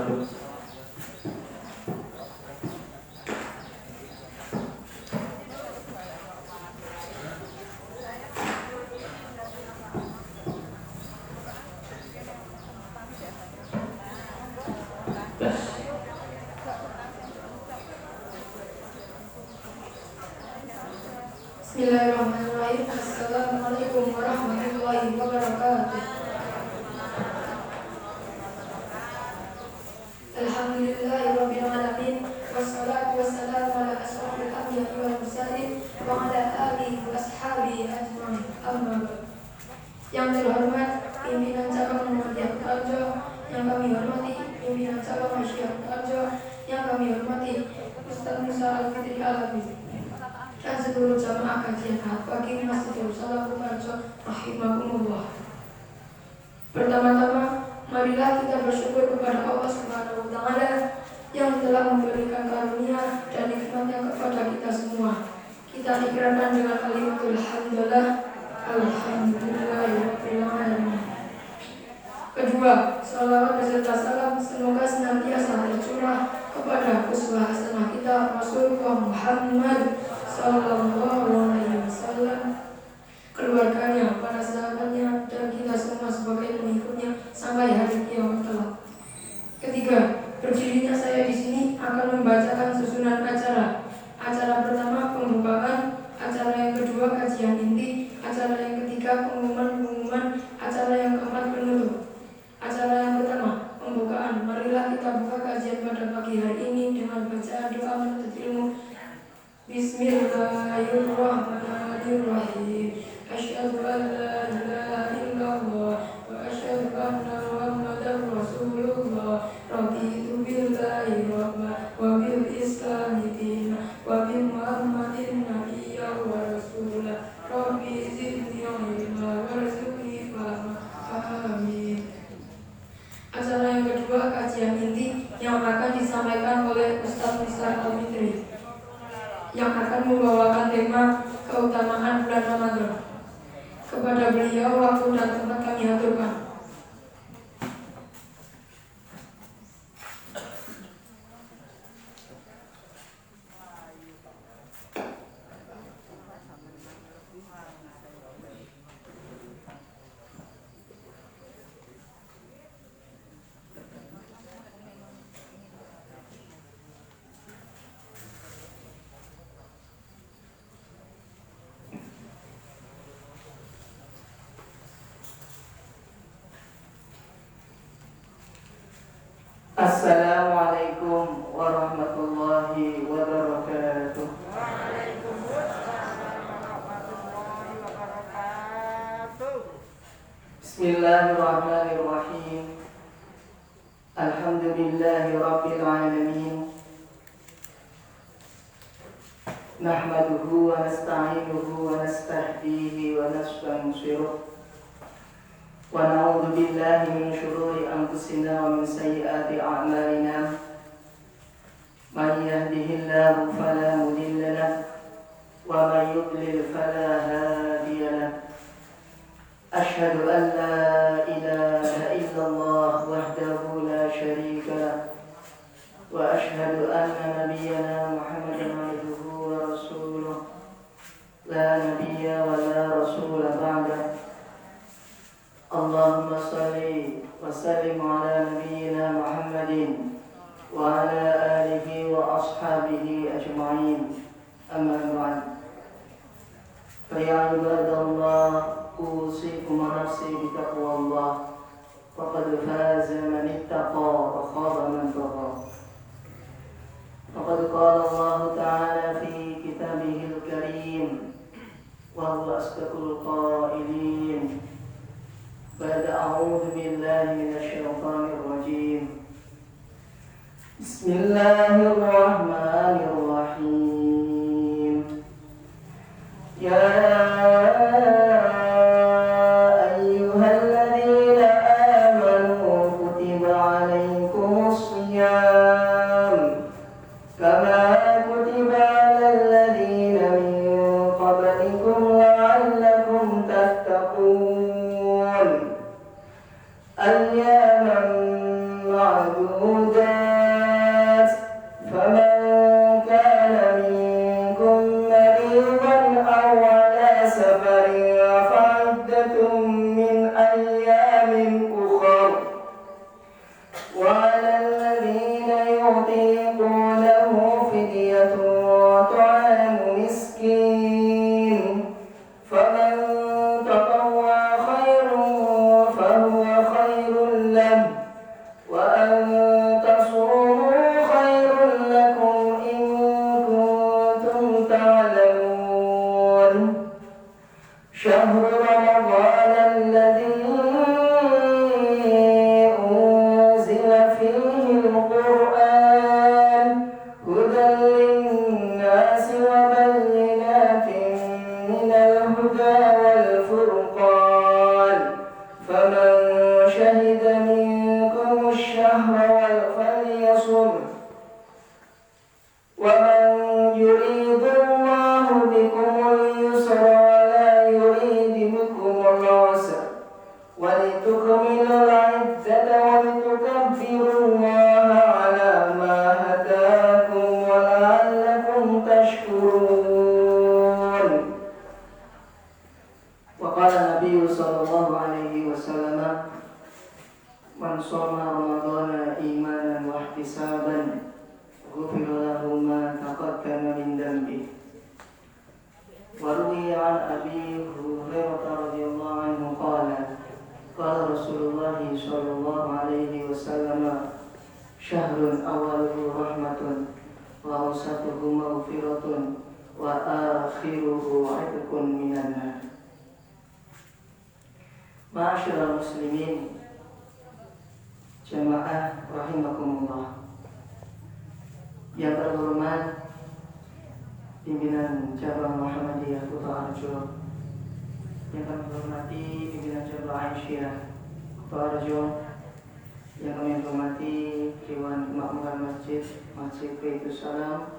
wabarakatuh. Bismillahirrahmanirrahim. Assalamualaikum warahmatullahi wabarakatuh. Alhamdulillahirabbil alamin wassalatu wassalamu ala asyrofil anbiya'i wal mursalin wa ala alihi washabihi ajmain. Amma ba'd. Yang terhormat pimpinan cabang Muhammadiyah Tarjo, yang kami hormati pimpinan cabang Masyiah Tarjo, yang kami hormati Ustaz Musa Al-Fitri Al-Habib, dan seluruh jamaah kajian pagi Masjidil Salatul Tarjo rahimakumullah. Pertama-tama, marilah kita bersyukur kepada Allah Subhanahu wa taala yang telah memberikan karunia dan nikmatnya kepada kita semua. Kita ikrarkan dengan kalimatul hamdalah, alhamdulillahirabbil alamin. Kedua, salawat beserta salam semoga senantiasa tercurah kepada uswah hasanah kita Rasulullah Muhammad sallallahu alaihi wasallam, keluarganya, para sahabatnya, dan kita semua sebagai pengikutnya sampai hari kiamat kelak. Ketiga, berdirinya saya di sini akan membacakan susunan acara. Acara pertama pembukaan, acara yang kedua kajian inti, acara yang ketiga pengumuman, acara yang keempat penutup. Acara yang pertama pembukaan. Marilah kita buka kajian pada pagi hari ini dengan bacaan doa menuntut ilmu. Bismillahirrahmanirrahim. Asyhadu an la ilaha illallah wa asyhadu anna Muhammadar Rasulullah. Raditu billahi rabban wa bil islami dinan wa bi Muhammadin nabiyyan wa rasulan. Rabbi zidni ilma warzuqni fahma. Amin. Acara yang kedua kajian inti yang akan disampaikan oleh Ustaz Musa Al-Fitri, yang akan membawakan tema keutamaan bulan Ramadan. Kepada beliau waktu dan tempat kami aturkan. Assalamualaikum warahmatullahi wabarakatuh. Bismillahirrahmanirrahim. Alhamdulillahi rabbil alamin. Nahmaduhu wa nasta'inuhu wa nastahdihi wa nastansiruh. Wa na'udzu billahi min shururi anfusina wa min sayyiati a'malina. Man yahdihillahu fala mudilla lahu wa man yudlil fala hadiya lahu. Asyhadu an la ilaha illallah wahdahu la syarika lahu wa asyhadu anna nabiyyana Muhammadan abduhu wa rasuluh la nabiyya wa la rasula ba'dahu. Allahumma salli wa sallim ala nabiyyina Muhammadin wa ala alihi wa ashabihi ajma'in. Amma ba'd. Fa ya ibadallah, usikum wa nafsi bi taqwallah. Faqad faza man ittaqa wa khaba man tagha. Faqad qala Allah ta'ala fi kitabihil karim wa huwa asdaqul qailin. بعد أعوذ بالله من الشيطان الرجيم. بسم الله الرحمن الرحيم. يا أيها الذين آمنوا كتب عليكم الصيام كما كتب على الذين من قبلكم لعلكم تتقون. أياما معدودات فمن كان منكم مريضا أو على سفر فعدة من أيام أخر وعلى الذين يطيقونه فدية طعام مسكين فمن تطوع خيرا فهو خير له وأن تصوموا خير لكم إن كنتم تعلمون شهر رمضان الذي أنزل فيه القرآن هدى للناس وبينات من الهدى والفرقان فمن شهد منكم الشهر فليصم ومن يريد الله بكم اليسر ولا يريد بكم العسر ولتكملوا العدة ولتكبروا الله على ما هداكم ولعلكم تشكرون وقال النبي صلى الله عليه وسلم من صام رمضان إيمانا واحتسابا غفر له ما تقدم من ذنبه وروي عن أبي هريرة رضي الله عنه قال قال رسول الله صلى الله عليه وسلم شهر أوله رحمة وأوسطه مغفرة وآخره عتق من النار. Ma'asyiral muslimin jamaah rahimakumullah, yang terhormat pimpinan cabang Muhammadiyah Kota Arjo, yang kami hormati pimpinan cabang Aisyah Kota Arjo, yang kami hormati Dewan Kemakmuran Masjid Baitus Salam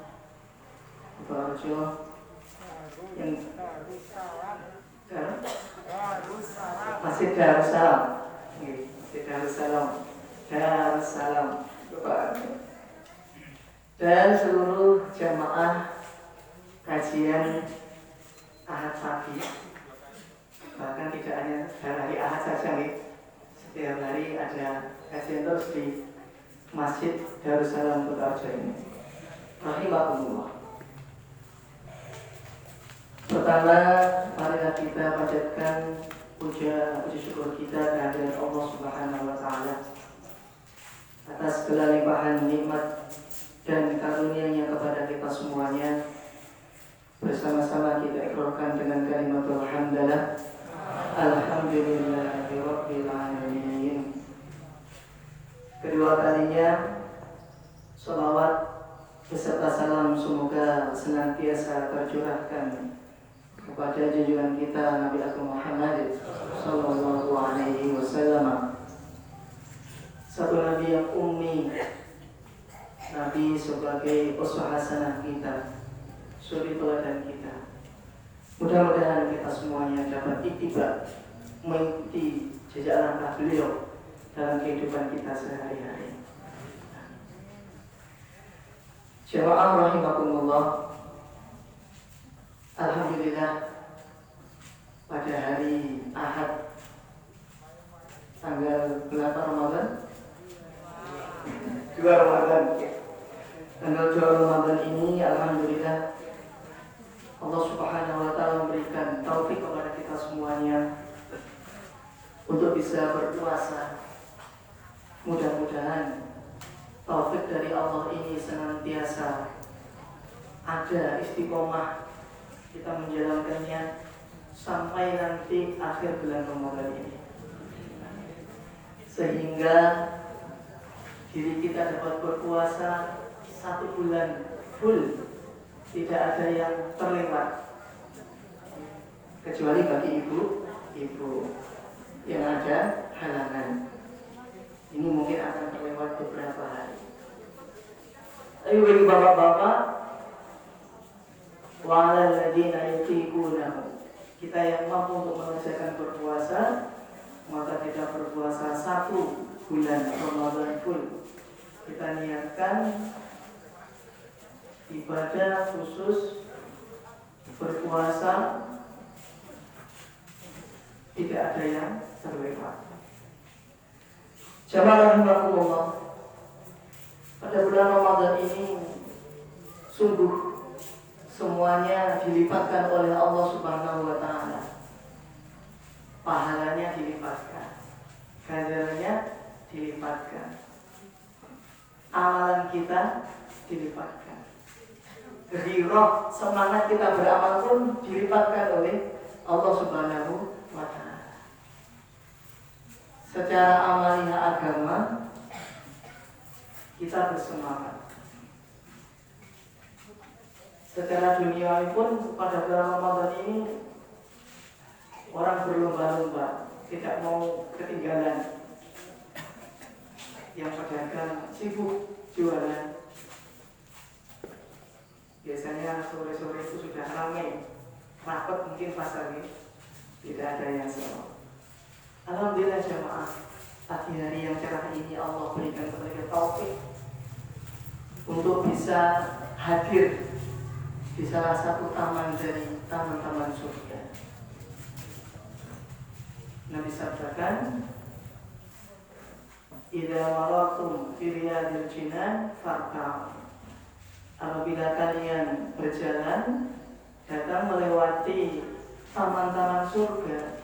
Kota Arjo, yang Masjid Darussalam, Masjid Darussalam, dan seluruh jamaah kajian Ahad pagi, bahkan tidak hanya hari Ahad saja nih, setiap hari ada kajian terus di Masjid Darussalam Kota Arjo ini. Rahimahumullah. Pertama, marilah kita panjatkan puji syukur kita kehadirat Allah Subhanahu wa Ta'ala atas segala limpahan nikmat dan karunia-Nya kepada kita semuanya. Bersama-sama kita ikrarkan dengan kalimatul hamdalah, alhamdulillahirabbil alamin. Kedua kalinya salawat beserta salam semoga senantiasa tercurahkan kepada junjungan kita Nabi Agung Muhammad sallallahu alaihi wasallam, satu nabi yang ummi, nabi sebagai uswah hasanah kita, suri teladan kita. Mudah-mudahan kita semuanya dapat ittiba, mengikuti jejak langkah beliau dalam kehidupan kita sehari-hari. Jamaah rahimakumullah, alhamdulillah pada hari Ahad tanggal berapa Ramadan? 2 Ramadan. Tanggal 2 Ramadan ini alhamdulillah Allah Subhanahu wa Ta'ala memberikan taufik kepada kita semuanya untuk bisa berpuasa. Mudah-mudahan taufik dari Allah ini senantiasa ada, istiqomah kita menjalankannya sampai nanti akhir bulan Ramadan ini, sehingga diri kita dapat berpuasa 1 bulan full, tidak ada yang terlewat, kecuali bagi ibu yang ada halangan. Ini mungkin akan terlewat beberapa hari. Tapi bagi bapak-bapak, wa'alal ladina yutiqunahu, kita yang mampu untuk mengerjakan berpuasa, maka kita berpuasa 1 bulan Ramadan full kita niatkan ibadah khusus berpuasa, tidak ada yang terlewat. Jamaah rahimakumullah, pada bulan Ramadan ini sungguh semuanya dilipatkan oleh Allah Subhanahu wa taala. Pahalanya dilipatkan, ganjarannya dilipatkan, amalan kita dilipatkan. Ghirah, semangat kita beramal pun dilipatkan oleh Allah Subhanahu wa taala. Secara amalia agama kita bersemangat. Secara duniawi pun pada bulan Ramadan ini orang berlomba-lomba, tidak mau ketinggalan. Yang pedagang sibuk jualan. Biasanya sore-sore itu sudah ramai, rapat mungkin pasarnya, tidak ada yang sama. Alhamdulillah jamaah, pagi hari yang cerah ini Allah berikan kepada kita taufik untuk bisa hadir di salah satu taman dari taman-taman surga. Nabi sabdakan, "Idza marartum fi riyadil jinan farta'u." Apabila kalian berjalan datang melewati taman-taman surga,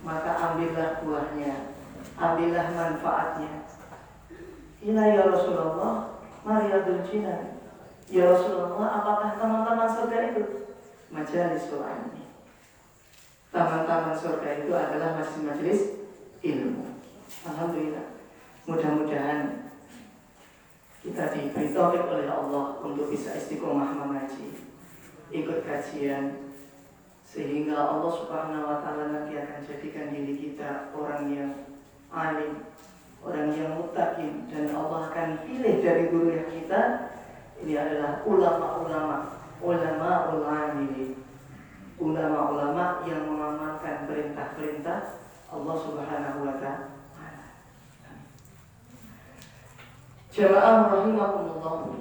maka ambillah buahnya, ambillah manfaatnya. Ila ya Rasulullah, mariyadul jinan. Ya Rasulullah, apakah taman-taman surga itu? Majalisul ilmi. Taman-taman surga itu adalah majelis ilmu. Alhamdulillah. Mudah-mudahan kita diberi taufik oleh Allah untuk bisa istiqomah mengaji, ikut kajian, sehingga Allah Subhanahu wa taala nanti akan jadikan diri kita orang yang alim, orang yang muttaqin, dan Allah akan pilih dari dzurriyyah kita ini adalah ulama-ulama amilin, ulama-ulama yang mengamalkan perintah-perintah Allah Subhanahu wa taala. Jamaah rahimakumullah,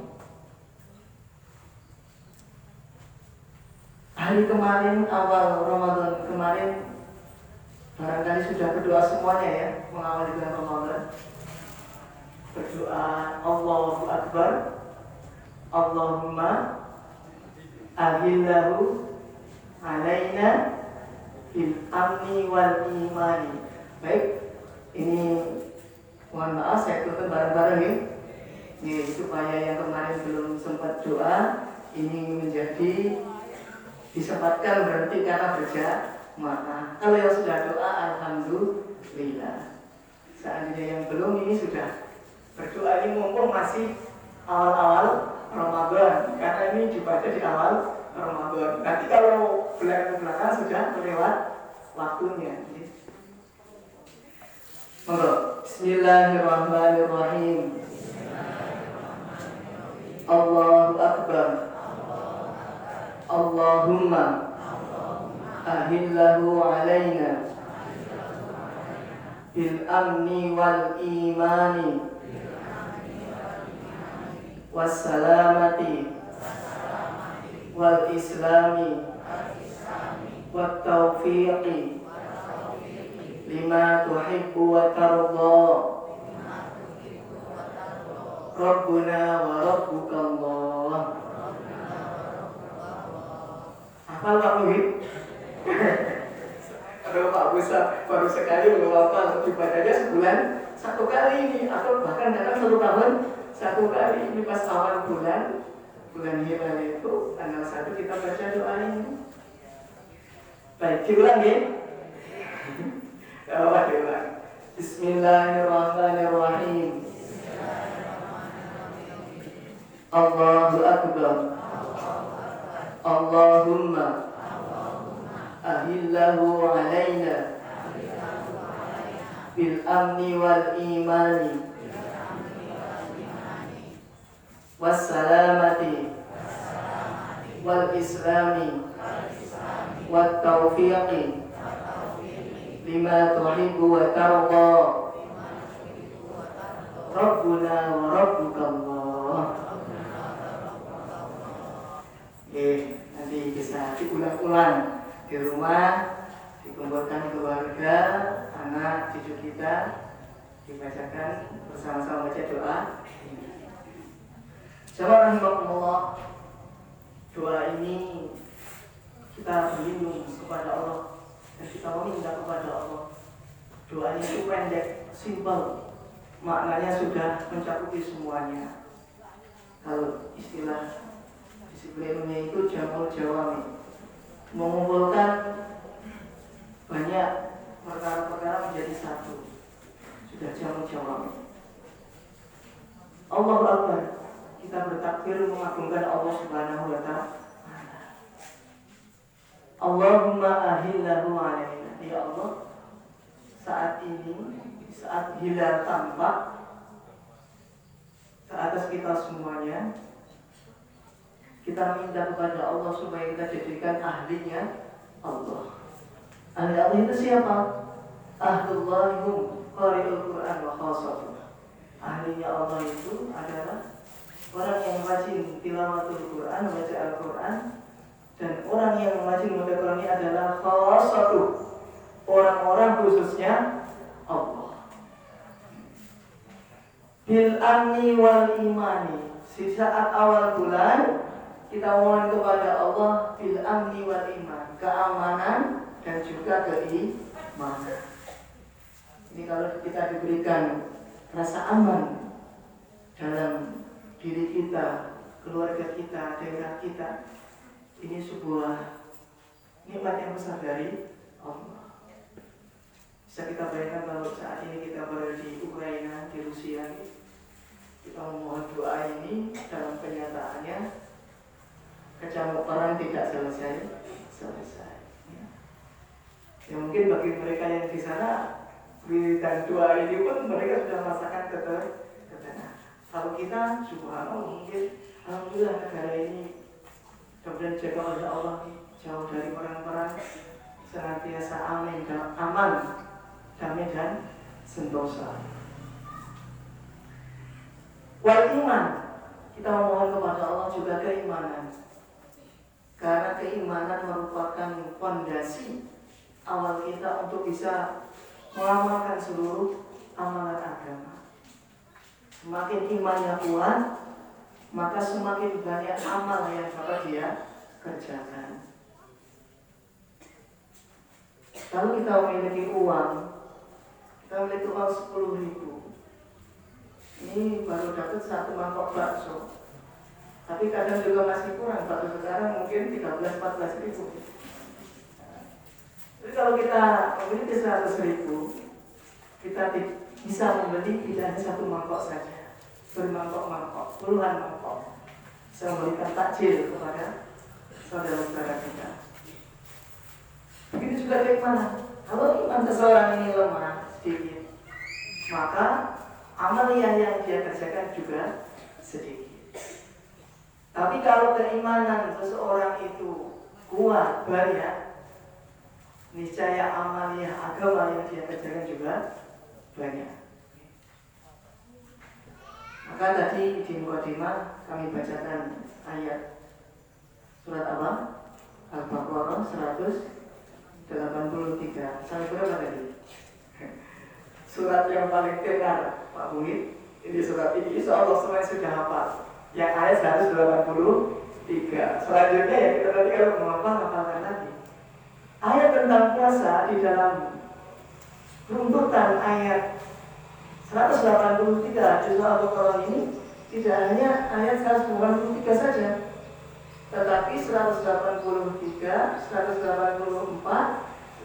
hari kemarin, awal Ramadan kemarin, barangkali sudah berdoa semuanya ya, mengawali bulan Ramadan. Berdoa Allahu Akbar, Allahumma ahillahu alaina bil amni wal imani. Baik, ini mohon maaf saya tutup bareng-bareng ya. Supaya yang kemarin belum sempat doa ini menjadi disempatkan berhenti karena berjamaah. Kalau yang sudah doa, alhamdulillah. Seandainya yang belum, ini sudah berdoa. Ini mumpung masih awal-awal Ramadan, karena ini dibaca di awal Ramadan. Nanti kalau belakang sudah melewat waktunya. Monggo. Bismillahirrahmanirrahim. Allahu Akbar. Allahumma ahillahu alaina bil amni wal imani was salamati wal islami wat taufiqi lima tuhibbu wa tarda Rabbuna wa Rabbukallah. Hafal Pak Muhid? Aduh Pak Busa, baru sekali belum hafal. Ibadahnya sebulan satu kali ini, atau bahkan kadang 1 tahun 1 kali. Ini pas awal bulan Hilal itu tanggal 1 kita baca doa ini. Baik, diulang ya. Diulang. Bismillahirrahmanirrahim. Allahu Akbar. Allahumma ahillahu alaina bil amni wal imani was salamati wal islami wat taufiqi lima tuhibbu wa tarda dibacakan bersama-sama baca doa. Jamaah rahimakumullah, doa ini kita berlindung kepada Allah dan kita meminta kepada Allah. Doa ini itu pendek, simpel, maknanya sudah mencakupi semuanya. Kalau istilah disiplinnya itu jamul jawami, mengumpulkan banyak perkara-perkara menjadi satu. Sudah jamul jawami. Allahu Akbar, kita bertakbir mengagungkan Allah Subhanahu wa Ta'ala. Allahumma ahillahu alaina. Ya Allah, saat ini, saat hilal tampak ke atas kita semuanya, kita minta kepada Allah supaya kita jadikan ahlinya Allah. Ahli Allah itu siapa? Ahlullahum qari'ul Quran wa khasatuh. Ahlinya Allah itu adalah orang yang rajin tilawatul Quran, membaca Al-Quran, dan orang yang rajin membaca Quran ini adalah khasatuh, orang-orang khususnya Allah. Bil amni wal imani, di saat awal bulan kita mohon kepada Allah bil amni wal iman, keamanan dan juga keimanan. Ini kalau kita diberikan rasa aman dalam diri kita, keluarga kita, daerah kita, ini sebuah nikmat yang besar dari Allah. Bisa kita bayangkan kalau saat ini kita berada di Ukraina, di Rusia, kita memohon doa ini dalam kenyataannya kecamuk perang tidak selesai. Ya mungkin bagi mereka yang di sana dan doa ini pun mereka sudah merasakan ketenangan. Kalau kita subhanallah, mungkin alhamdulillah negara ini kemudian jaga oleh Allah, jauh dari orang-orang, senantiasa aman, damai dan sentosa. Wal iman, kita memohon kepada Allah juga keimanan, karena keimanan merupakan fondasi awal kita untuk bisa mengamalkan seluruh amalan agama. Semakin imannya kuat, maka semakin banyak amal yang dapat dia kerjakan. Kalau kita memiliki uang, kita memiliki uang 10.000, ini baru dapat satu mangkok bakso. Tapi kadang juga masih kurang, bakso sekarang mungkin 13-14 ribu. Jadi kalau kita memiliki 100.000, kita bisa membeli tidak hanya satu mangkok saja, bermangkok-mangkok, puluhan mangkok, bisa memberikan takjil kepada saudara-saudara kita. Begitu juga keimanan. Kalau iman seseorang ini lemah sedikit, maka amaliyah yang dia kerjakan juga sedikit. Tapi kalau keimanan seseorang itu kuat, banyak, niscaya amaliyah agama yang dia kerjakan juga banyak. Maka tadi di mukadimah kami bacakan ayat surat apa? Al-Baqarah 183. Sampai berapa tadi? Surat yang paling tenar, Pak Muhid. Ini surat ini insyaallah semuanya sudah hafal. Yang ayat 183. Selanjutnya ya kita nanti kalau mau hafalkan lagi. Ayat tentang puasa di dalam runtutan ayat 183 di surah Al-Baqarah ini tidak hanya ayat 183 saja, tetapi 183, 184,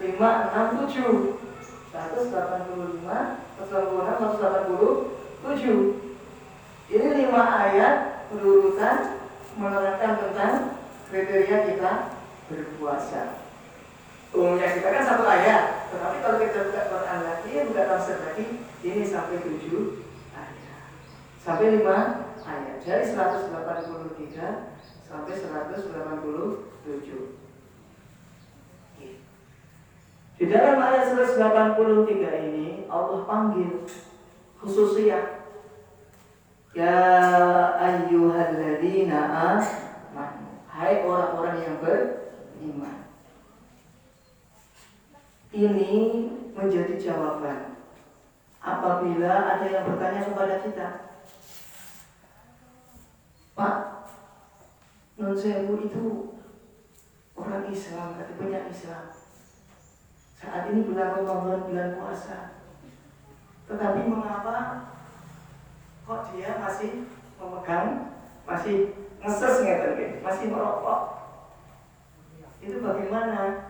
5, 6, 7, 185, 186, 187. Ini 5 ayat berurutan menerangkan tentang kriteria kita berpuasa. Umumnya kita kan satu ayat, tetapi kalau kita buka Quran lagi, buka tafsir lagi, ini sampai 7 ayat, sampai 5 ayat, dari 183 sampai 187. Di dalam ayat 183 ini Allah panggil khususiyah, ya ayyuhalladzina amanu, hai orang-orang yang beriman. Ini menjadi jawaban apabila ada yang bertanya kepada kita, Pak, non sewu itu orang Islam, katanya Islam. Saat ini bulan Ramadan, bulan puasa. Tetapi mengapa kok dia masih memegang, masih ngeses ngeten, masih merokok? Itu bagaimana?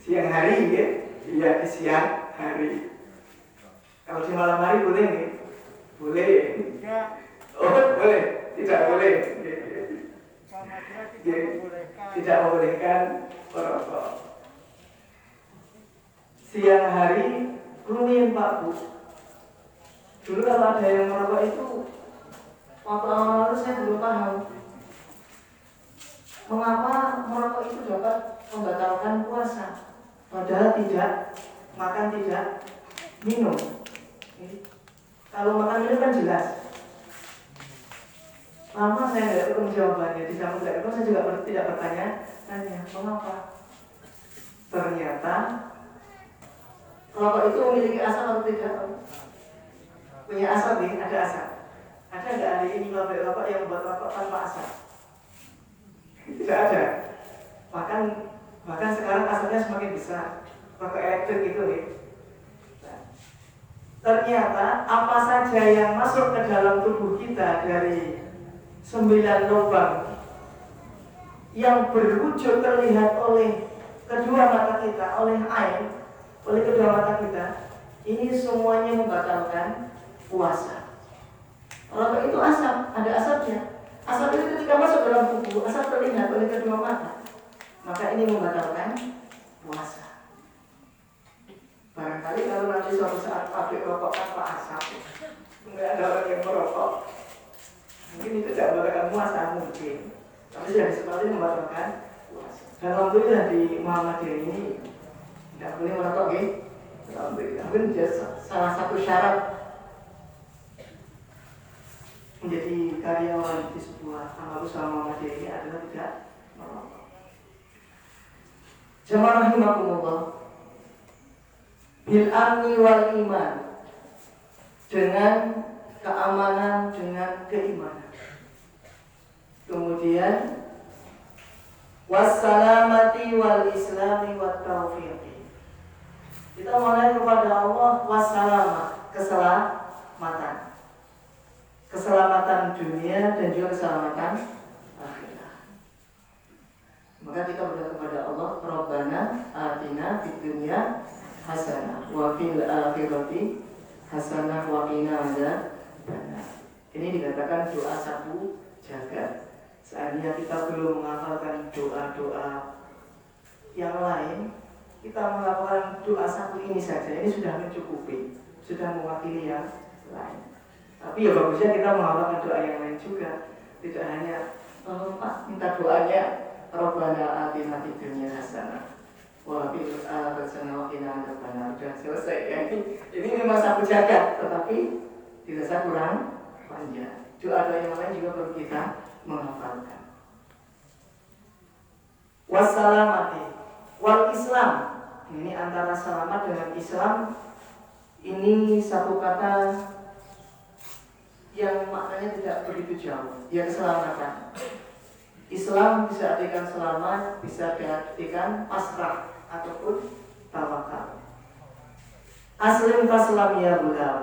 Siang hari ya? Iya, di siang hari. Kalau di malam hari boleh nggak? Boleh. Oh, boleh. Tidak boleh. Tidak membolehkan merokok. Siang hari rumit Pak Bu. Dulu kalau ada yang merokok itu waktu awal saya belum paham mengapa merokok itu dapat membatalkan puasa, padahal tidak makan, tidak minum. Kalau makan minum kan jelas. Lama saya tidak ketemu jawabannya. Di samping itu saya juga tidak bertanya, mengapa? Ternyata rokok itu memiliki asap atau tidak? Punya asap nih, ada asap. Ada nggak hari ini pabrik rokok yang membuat rokok tanpa asap? Tidak ada. Bahkan sekarang asapnya semakin besar. Rokok elektrik itu nih. Ternyata apa saja yang masuk ke dalam tubuh kita dari 9 lubang yang berwujud terlihat oleh kedua mata kita, oleh kedua mata kita, ini semuanya membatalkan puasa. Rokok itu asap, ada asapnya. Asap itu ketika masuk dalam tubuh, asap terlihat oleh kedua mata, maka ini membatalkan puasa. Barangkali kalau nanti suatu saat pabrik rokok tanpa asap, nggak ada orang yang merokok, mungkin itu tidak membatalkan puasa, mungkin. Tapi sudah disepakati membatalkan puasa. Dan alhamdulillah di Muhammadiyah ini tidak boleh merokok, alhamdulillah. Mungkin salah satu syarat menjadi karyawan di sebuah amal usaha Muhammadiyah ini adalah tidak merokok. Jamaah rahimakumullah, bil amni wal iman, dengan keamanan, dengan keimanan. Kemudian wassalamati wal islami wat taufiqi. Kita mulai kepada Allah wassalamah, keselamatan. Keselamatan dunia dan juga keselamatan akhirat. Maka kita berdoa kepada Allah, Rabbana atina fid dunya hasanah wa fil akhirati hasanah wa qina adzabannar. Ini dikatakan doa sapu jagat. Seandainya kita belum menghafalkan doa-doa yang lain, kita menghafalkan doa sapu ini saja, ini sudah mencukupi, sudah mewakili yang lain. Tapi ya bagusnya kita menghafalkan doa yang lain juga. Tidak hanya Pak minta doanya Rabbana atina fid dunya hasanah wa fil akhirati wa qina adzabannar. Sudah selesai ya. Ini memang sapu jagat, tetapi dirasa kurang panjang. Doa-doa yang lain juga perlu kita menghafalkan. Wassalamati wal Islam. Ini antara selamat dengan Islam, ini satu kata yang maknanya tidak begitu jauh. Ya, keselamatan. Islam bisa artikan selamat, bisa diartikan pasrah ataupun tawakal. Aslim taslam ya gulam.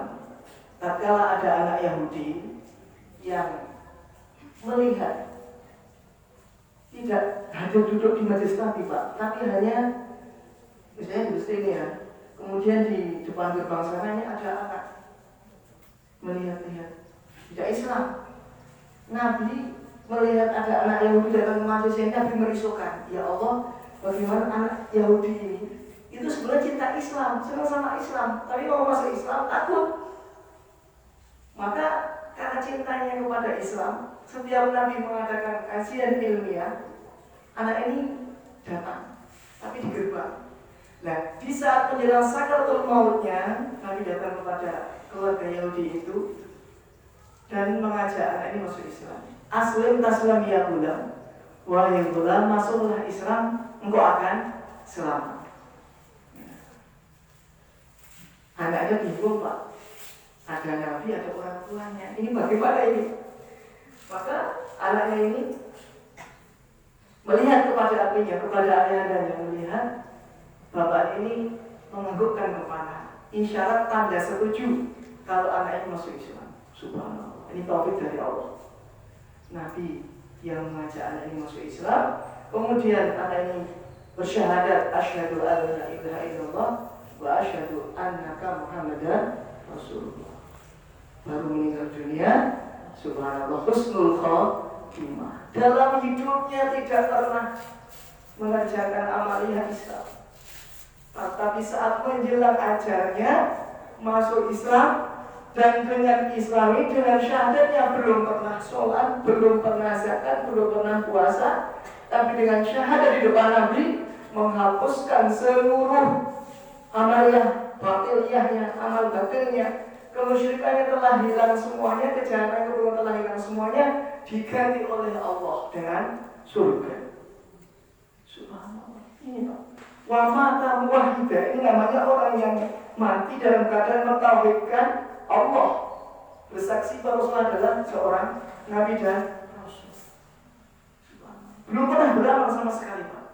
Tatkala ada anak Yahudi yang melihat tidak hadir duduk di majelis Nabi, Pak, tapi hanya misalnya di sini ya, kemudian di depan gerbang sananya ada anak melihat-lihat, tidak Islam. Nabi melihat ada anak Yahudi datang ke majelis ini, Nabi merisaukan, ya Allah, bagaimana anak Yahudi ini itu sebenarnya cinta Islam, senang sama Islam, tapi kalau masuk Islam takut. Maka karena cintanya kepada Islam, setiap Nabi mengadakan kajian ilmiah, anak ini datang, tapi di gerbang. Nah, di saat menjelang sakaratul mautnya, Nabi datang kepada keluarga Yahudi itu dan mengajak anak ini masuk Islam. Aslim taslam ya gulam, wahai gulam, masuklah Islam, engkau akan selamat. Anaknya bingung Pak, ada nabi, ada orang tuanya, ini bagaimana ini? Maka anaknya ini melihat kepada apinya, kepada ayahnya, melihat bapak ini menganggukkan kepala, isyarat tanda setuju kalau anak ini masuk Islam. Subhanallah, ini taufik dari Allah. Nabi yang mengajak anak ini masuk Islam, kemudian anak ini bersyahadat asyhadu an la ilaha illallah wa asyhadu annaka Muhammadan Rasulullah. Baru meninggal dunia, subhanallah, husnul khotimah. Dalam hidupnya tidak pernah mengerjakan amaliyah Islam. Tapi saat menjelang ajalnya masuk Islam, dan dengan Islami, dengan syahadatnya, belum pernah sholat, belum pernah zakat, belum pernah puasa, tapi dengan syahadat di depan Nabi menghapuskan seluruh amaliyah batiliyahnya, amal batilnya, kemusyrikannya telah hilang semuanya, kejahatan kedua telah hilang semuanya, diganti oleh Allah dengan surga. Subhanallah. Ini Pak, wa mata muwahhida, ini namanya orang yang mati dalam keadaan mentauhidkan Allah, bersaksi bahwa Rasulullah adalah seorang nabi dan rasul. Belum pernah beramal sama sekali Pak.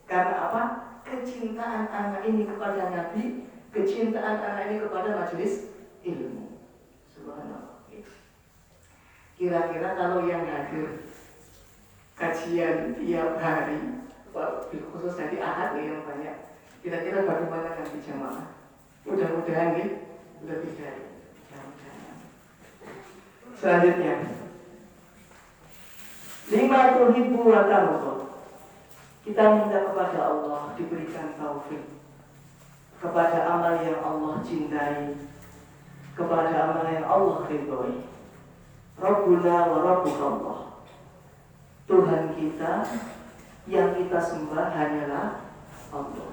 Karena apa? Kecintaan anak ini kepada Nabi, kecintaan anak ini kepada majelis ilmu. Subhanallah. Kira-kira kalau yang hadir kajian tiap hari, khusus dari Ahad yang banyak, kira-kira bagaimana nanti jamaah? Mudah-mudahan lebih dari selanjutnya, 5 tuhibbu wa tarudha. Kita minta kepada Allah diberikan taufik kepada amal yang Allah cintai, kepada amal yang Allah ridhoi. Rabbuna wa rabbukallah, Tuhan kita yang kita sembah hanyalah Allah.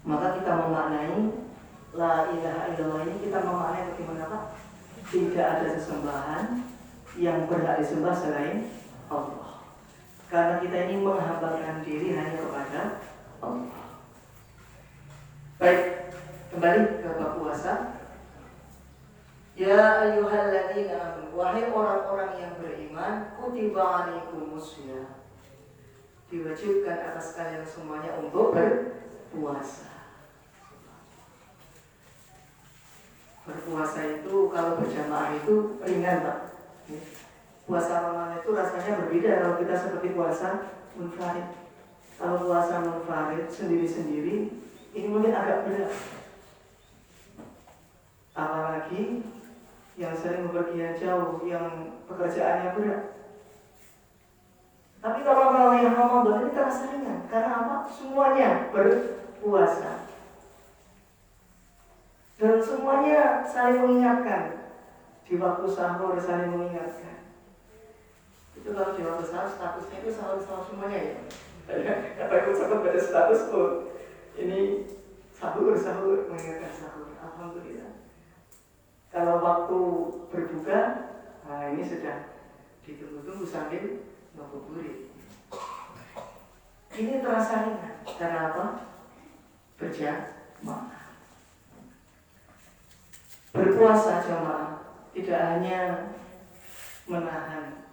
Maka kita memaknai la ilaha illallah ini, kita memaknai bagaimana Pak? Tidak ada sesembahan yang berhak disembah selain Allah. Karena kita ini menghambakan diri hanya kepada Allah. Baik, kembali ke bab puasa. Ya ayyuhalladzina amanu, wahai orang-orang yang beriman, kutiba alaikumusiyam, diwajibkan atas kalian semuanya untuk berpuasa. Berpuasa itu kalau berjamaah itu ringan Pak. Puasa Ramadan itu rasanya berbeda kalau kita seperti puasa munfarid. Kalau puasa munfarid sendiri-sendiri ini mungkin agak berat. Apalagi yang sering bepergian jauh, yang pekerjaannya berat. Tapi kalau melalui Ramadan ini terasa ringan. Karena apa? Semuanya berpuasa. Dan semuanya saling mengingatkan. Di waktu sahur saling mengingatkan. Itu kalau di waktu sahur statusnya itu sahur-sahur semuanya ya. Kata ikut sahur pada status ini sahur mengingatkan sahur. Alhamdulillah. Kalau waktu berbuka, nah ini sudah ditunggu-tunggu sambil ngabuburit. Ini terasa ringan. Karena apa? Berjamaah. Berpuasa jamaah tidak hanya menahan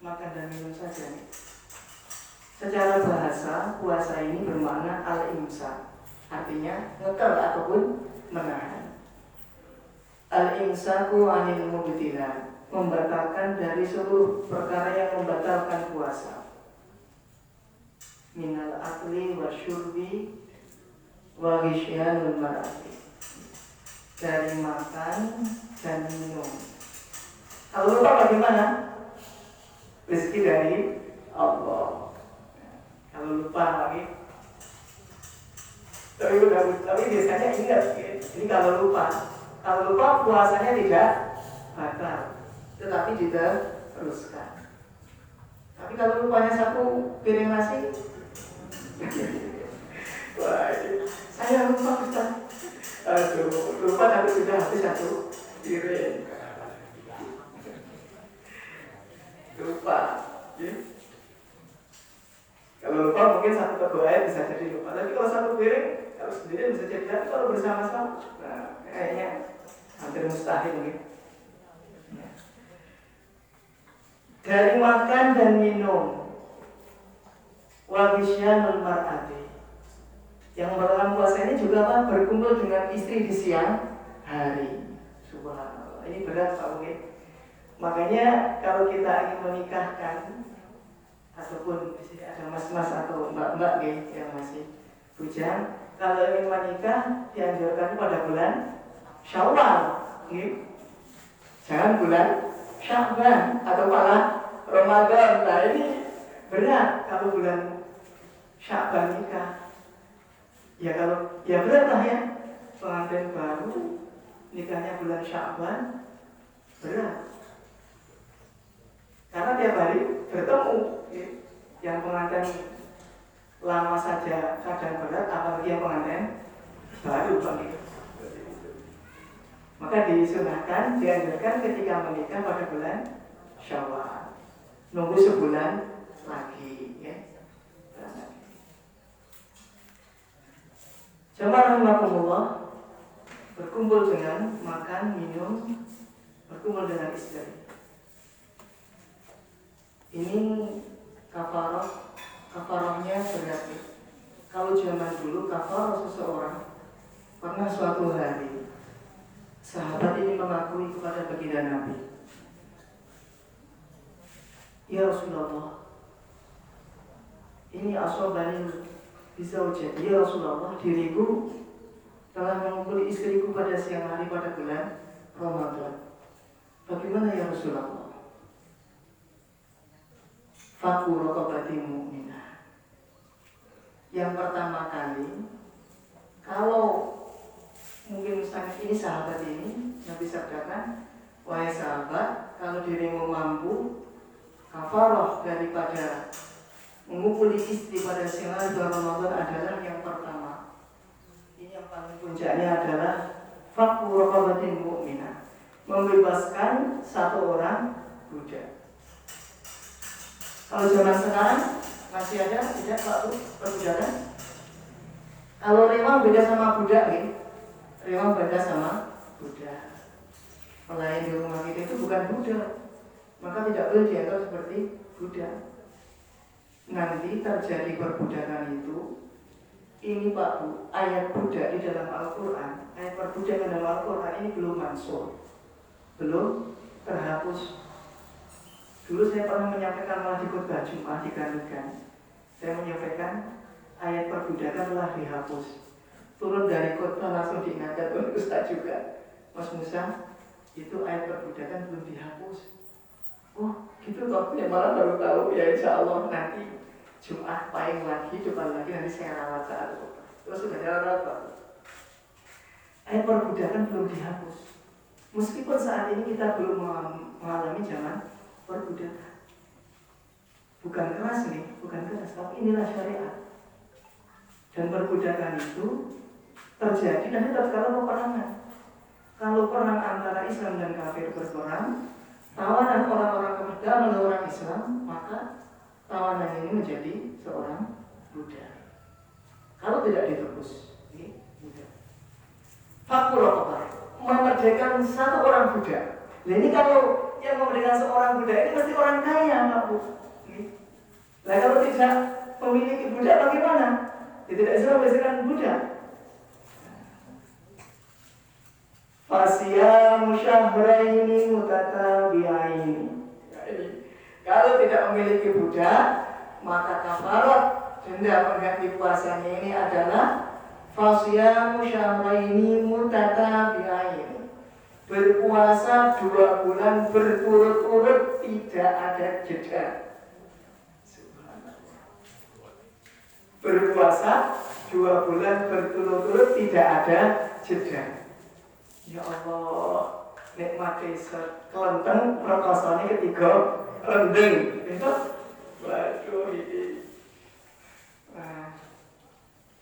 makan dan minum saja. Secara bahasa, puasa ini bermakna al-imsak, artinya ngekal ataupun menahan. Al-imsaku anil mubtilat, membatalkan dari seluruh perkara yang membatalkan puasa. Minal akli wa syurbi wa ghishyanul mar'ati, dari makan dan minum. Kalau lupa bagaimana? Rezeki dari Allah. Kalau lupa lagi, tapi biasanya ingat. Ini kalau lupa puasanya tidak batal, tetapi diteruskan. Tapi kalau lupanya satu piring nasi, wah, saya lupa Ustaz. Aduh, lupa tapi sudah habis satu piring. Lupa, ya. Kalau lupa mungkin satu kedua ayat bisa jadi lupa. Tapi kalau satu piring, kalau sendiri bisa jadi, tapi kalau bersama-sama, kayaknya hampir mustahil gitu. Dari makan dan minum, wabisyanul mar'ati. Yang dalam puasa ini juga apa? Berkumpul dengan istri di siang hari. Subhanallah. Ini berat Pak Mungkin. Makanya kalau kita ingin menikahkan, ataupun di sini ada mas-mas atau mbak-mbak yang masih bujang, kalau ingin menikah dianjurkan pada bulan Syawal, jangan bulan Sya'ban atau malah Ramadan. Nah ini berat kalau bulan Sya'ban nikah. Ya kalau ya berat lah ya, pengantin baru nikahnya bulan Sya'ban berat. Karena tiap hari bertemu, yang pengantin lama saja kadang berat, apalagi yang pengantin baru begitu. Maka disunahkan, dianjurkan ketika menikah pada bulan Syawal, nunggu sebulan lagi, ya. Jamaah rahimakumullah, berkumpul dengan makan, minum, berkumpul dengan istri. Ini kafarahnya berarti. Kalau zaman dulu kafarah seseorang pernah suatu hari sahabat ini mengakui kepada baginda Nabi, ya Rasulullah, ini asobani bisa ucap, ya Rasulullah, diriku telah mengumpuli istriku pada siang hari pada bulan Ramadan. Bagaimana ya Rasulullah? Faku rokobati mu'minah. Yang pertama kali, kalau mungkin misalnya ini sahabat ini Nabi sabdakan, wahai sahabat, kalau dirimu mampu, kafarah daripada mengumpuli istri pada siang hari Ramadan adalah yang pertama. Ini yang paling puncaknya adalah faku rokobati mu'minah, membebaskan satu orang budak. Kalau zaman sekarang masih ada tidak Pak perbudakan? Kalau rewang beda sama budak, nih. Rewang beda sama budak. Pelayan di rumah kita itu bukan budak, maka tidak boleh dianggap seperti budak. Nanti terjadi perbudakan itu. Ini Pak Bu, ayat budak di dalam Al-Quran, ayat perbudakan dalam Al-Quran ini belum mansuh, belum terhapus. Dulu saya pernah menyampaikan malah di khutbah Jumat di Ganugan. Saya menyampaikan ayat perbudakan telah dihapus. Turun dari khutbah langsung diingatkan oleh Ustaz juga, Mas Musa, itu ayat perbudakan belum dihapus. Oh gitu toh, ya malah baru tahu. Ya insya Allah nanti Jumat paling lagi, depan lagi nanti saya rawat saat itu. Terus sudah rawat Pak. Ayat perbudakan belum dihapus. Meskipun saat ini kita belum mengalami zaman perbudakan. Bukan keras nih, bukan keras, tapi inilah syariat. Dan perbudakan itu terjadi nanti tatkala peperangan. Kalau perang antara Islam dan kafir berperang, tawanan orang-orang kafir melawan orang Islam, maka tawanan ini menjadi seorang budak. Kalau tidak ditebus, ini budak. Fakurokobah, memerdekakan satu orang budak. Nah ini kalau yang memberikan seorang budak ini mesti orang kaya, Pak Bu. Nah kalau tidak memiliki budak bagaimana? Dia tidak bisa memberikan budak. Fasyamu syahraini mutatabi'aini. Kalau tidak memiliki budak, maka kafarat denda pengganti puasanya ini adalah fasyamu syahraini mutatabi'aini. Berpuasa 2 bulan berturut-turut tidak ada jeda. Berpuasa 2 bulan berturut-turut tidak ada jeda. Ya Allah, nikmat desa kelenteng prokosone ketiga rendeng. Itu waduh ini. Nah,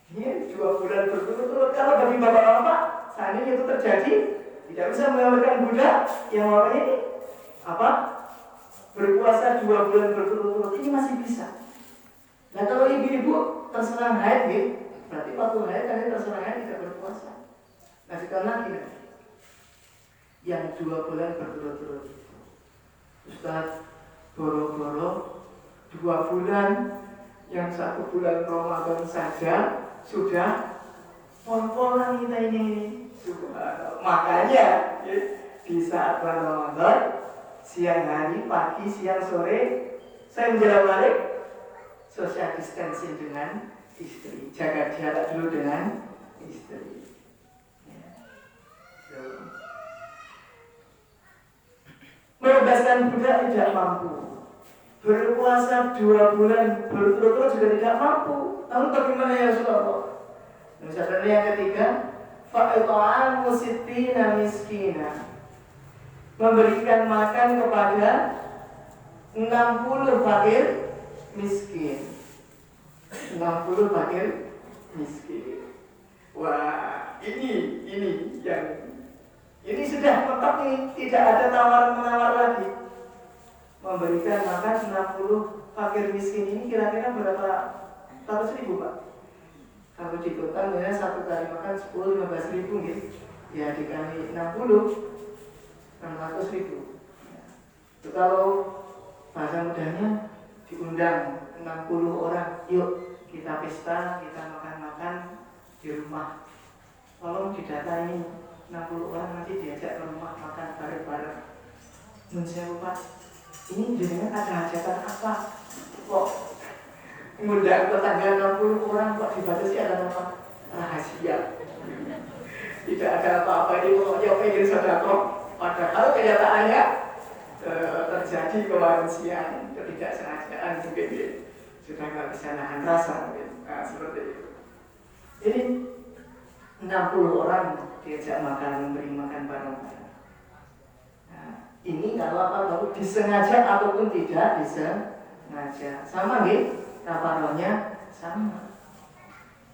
ini 2 bulan berturut-turut. Kalau bagi bapak-bapak saat ini itu terjadi, tidak bisa mengalahkan budak yang namanya ini apa? Berpuasa 2 bulan berturut-turut ini masih bisa. Nah kalau ibu-ibu terserang haid, Berarti waktu haid kalian terserah tidak berpuasa. Lanjutkan lagi yang 2 bulan berturut-turut. Ustaz, boro-boro 2 bulan, yang 1 bulan Ramadan saja sudah pol-polan kita ini. Makanya di saat bulan Ramadan, siang hari, pagi, siang, sore, saya menjelang balik social distancing dengan istri, jaga jarak dulu dengan istri. Membebaskan budak tidak mampu. Berpuasa 2 bulan berturut-turut juga tidak mampu. Lalu bagaimana ya Rasulullah? Misalnya yang ketiga, fa'ita'amu sittina miskina, memberikan makan kepada 60 fakir miskin. 60 fakir miskin. Wah, ini yang ini sudah tetap nih, tidak ada tawar-menawar lagi. Memberikan makan 60 fakir miskin ini kira-kira berapa ratus ribu Pak? Kalau di kota ya satu kali makan 10-15 ribu gitu. Ya dikali 60 600 ribu. Itu kalau bahasa mudahnya diundang 60 orang, yuk kita pesta, kita makan-makan di rumah. Tolong didatangi 60 orang nanti diajak ke rumah makan bareng-bareng. Menjawab Pak, ini jenengan ada hajatan apa? Kok ngundang tetangga 60 orang kok dibatasi ada nama rahasia? Tidak ada apa-apa, ini pokoknya pengen sedekah. Padahal kenyataannya terjadi kemarin siang, ketidaksengajaan mungkin sudah nggak bisa nahan rasa mungkin. Nah, seperti itu. Jadi 60 orang diajak makan, memberi makan bareng-bareng. Ini kalau apa disengaja ataupun tidak disengaja, sama nih kafarohnya sama.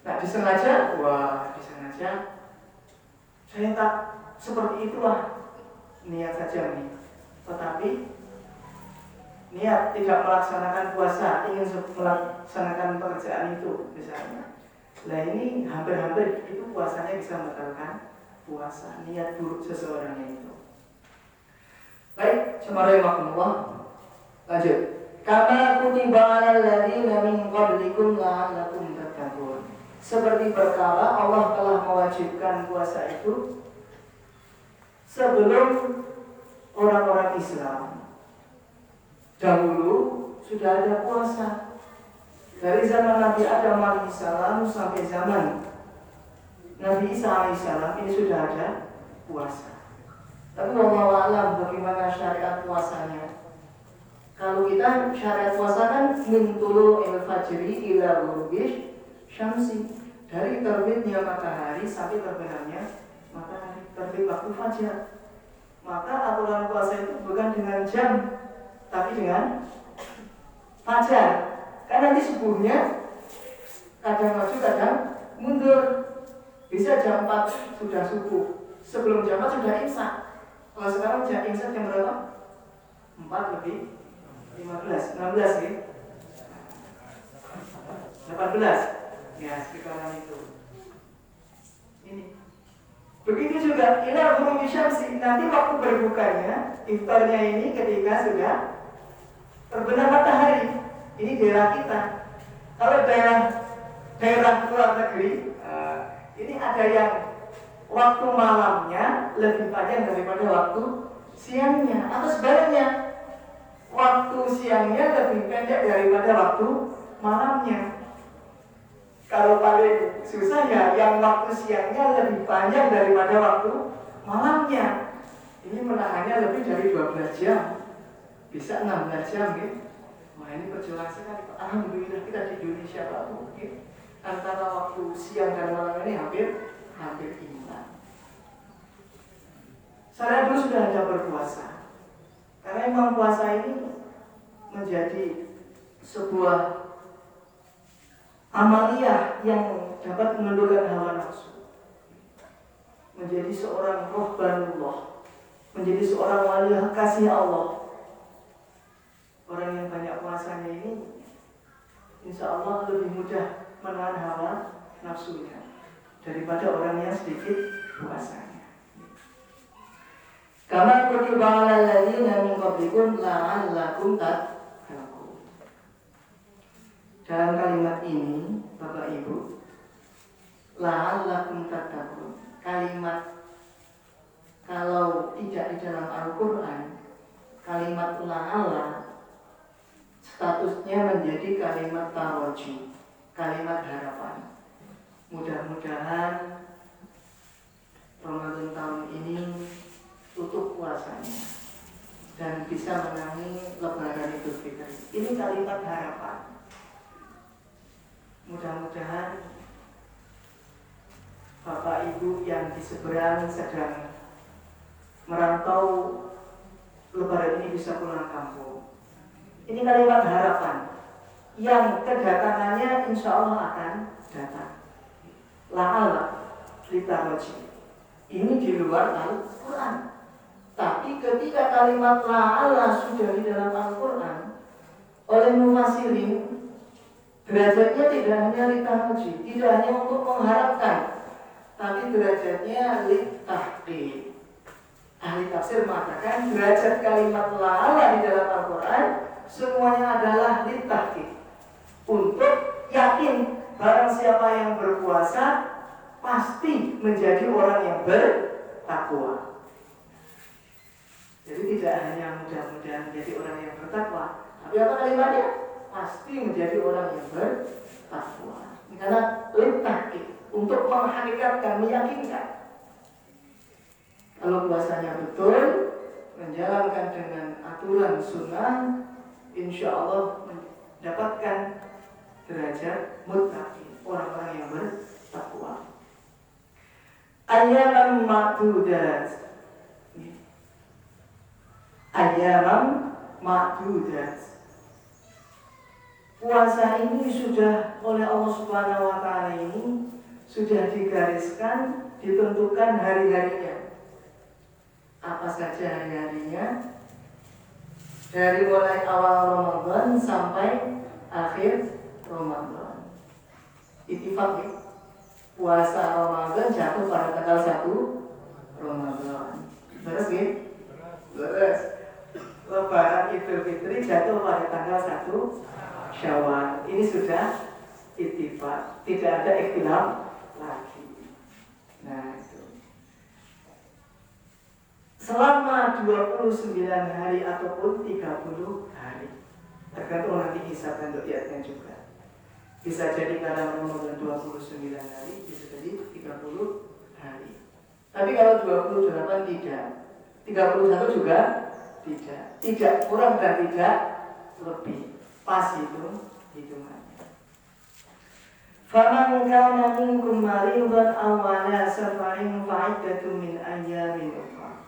Nah disengaja, wah disengaja, saya tak seperti itulah niat saja nih. Tetapi niat tidak melaksanakan puasa, ingin melaksanakan pekerjaan itu misalnya. Nah ini hampir-hampir itu puasanya bisa membatalkan puasa, niat buruk seseorang itu. Baik, Bismillahirrahmanirrahim. Lanjut. Kama kutiba 'alal ladzina min qablikum la'allakum tattaqun. Seperti perkara Allah telah mewajibkan puasa itu sebelum orang-orang Islam. Dahulu sudah ada puasa. Dari zaman Nabi Adam alaihissalam sampai zaman Nabi Isa alaihissalam ini sudah ada puasa. Tapi wallahu a'lam bagaimana syariat puasanya. Kalau kita syariat puasa kan min tulu'il fajri ila ghurubi syamsi, dari terbitnya matahari sampai terbenamnya matahari, terbit waktu fajar. Maka aturan puasa itu bukan dengan jam, tapi dengan fajar. Karena nanti subuhnya kadang maju kadang mundur. Bisa jam 4 sudah subuh, sebelum jam 4 sudah imsak. Kalau sekarang jam imsak jam berapa? 4 lebih 15, 16 ya? 18 ya, sekitaran itu. Ini begitu juga ila ghurubi syamsi, nanti waktu berbukanya, iftarnya ini ketika sudah terbenam matahari. Ini daerah kita. Kalau daerah luar negeri, ini ada yang waktu malamnya lebih panjang daripada waktu siangnya, atau sebaliknya waktu siangnya lebih pendek daripada waktu malamnya. Kalau paling susah ya yang waktu siangnya lebih panjang daripada waktu malamnya. Ini menahannya lebih dari 12 jam, bisa 16 jam gitu. Wah ini perjuangan sekali. Alhamdulillah kita di Indonesia Pak mungkin antara waktu siang dan malam ini hampir imbang. Saya dulu sudah ada berpuasa. Karena memang puasa ini menjadi sebuah amaliyah yang dapat menundukkan hawa nafsu, menjadi seorang rohbanullah, menjadi seorang wali kasih Allah. Orang yang banyak puasanya ini insya Allah lebih mudah menahan hawa nafsunya daripada orang yang sedikit puasanya. Kama kutiba 'alal ladzina min qablikum la'allakum tattaqun. Dalam kalimat ini, Bapak Ibu, la'allakum tattaqun, kalimat kalau tidak di dalam Al-Quran, kalimat la'alla statusnya menjadi kalimat taroji, kalimat harapan. Mudah-mudahan Ramadan tahun ini tutup puasanya dan bisa menangi Lebaran Idul Fitri. Ini kalimat harapan. Mudah-mudahan Bapak Ibu yang di seberang sedang merantau Lebaran ini bisa pulang kampung. Ini kalimat harapan yang kedatangannya insya Allah akan datang. La'ala litaroji. Ini di luar Al-Quran. Tapi ketika kalimat la'ala sudah di dalam Al-Quran, oleh mufassirin, derajatnya tidak hanya litaroji, tidak hanya untuk mengharapkan, tapi derajatnya litahqiq. Ahli tafsir mengatakan derajat kalimat la'ala di dalam Al-Quran semuanya adalah litahqiq, untuk yakin barang siapa yang berpuasa pasti menjadi orang yang bertakwa. Jadi tidak hanya mudah-mudahan menjadi orang yang bertakwa, tapi apa kalimatnya? Pasti menjadi orang yang bertakwa. Karena litahqiq, untuk menghakikatkan, meyakinkan. Kalau puasanya betul, menjalankan dengan aturan sunnah, insya Allah mendapatkan derajat muttaqin, orang-orang yang bertakwa. Ayyaman ma'dudat. Ayyaman ma'dudat. Puasa ini sudah oleh Allah Subhanahu wa taala ini sudah digariskan, ditentukan hari-harinya. Apa saja hari-harinya? Dari mulai awal Ramadan sampai akhir Ramadan. Ittifaq ya? Puasa Ramadan jatuh pada tanggal 1 Ramadan. Beres ya? Beres. Lebaran Idul Fitri jatuh pada tanggal 1 Syawal. Ini sudah ittifaq, tidak ada ikhtilaf lagi. Nah, itu. Selama 29 hari ataupun 30 hari, tergantung nanti hisab dan doyatnya juga. Bisa jadi karena Ramadan 29 hari, bisa jadi 30 hari. Tapi kalau 28 tidak, 31 juga tidak. Tidak kurang dan tidak lebih. Pas itu hitungannya. Faman kana minkum maridan aw ala safarin fa'iddatun min ayyamin ukhra.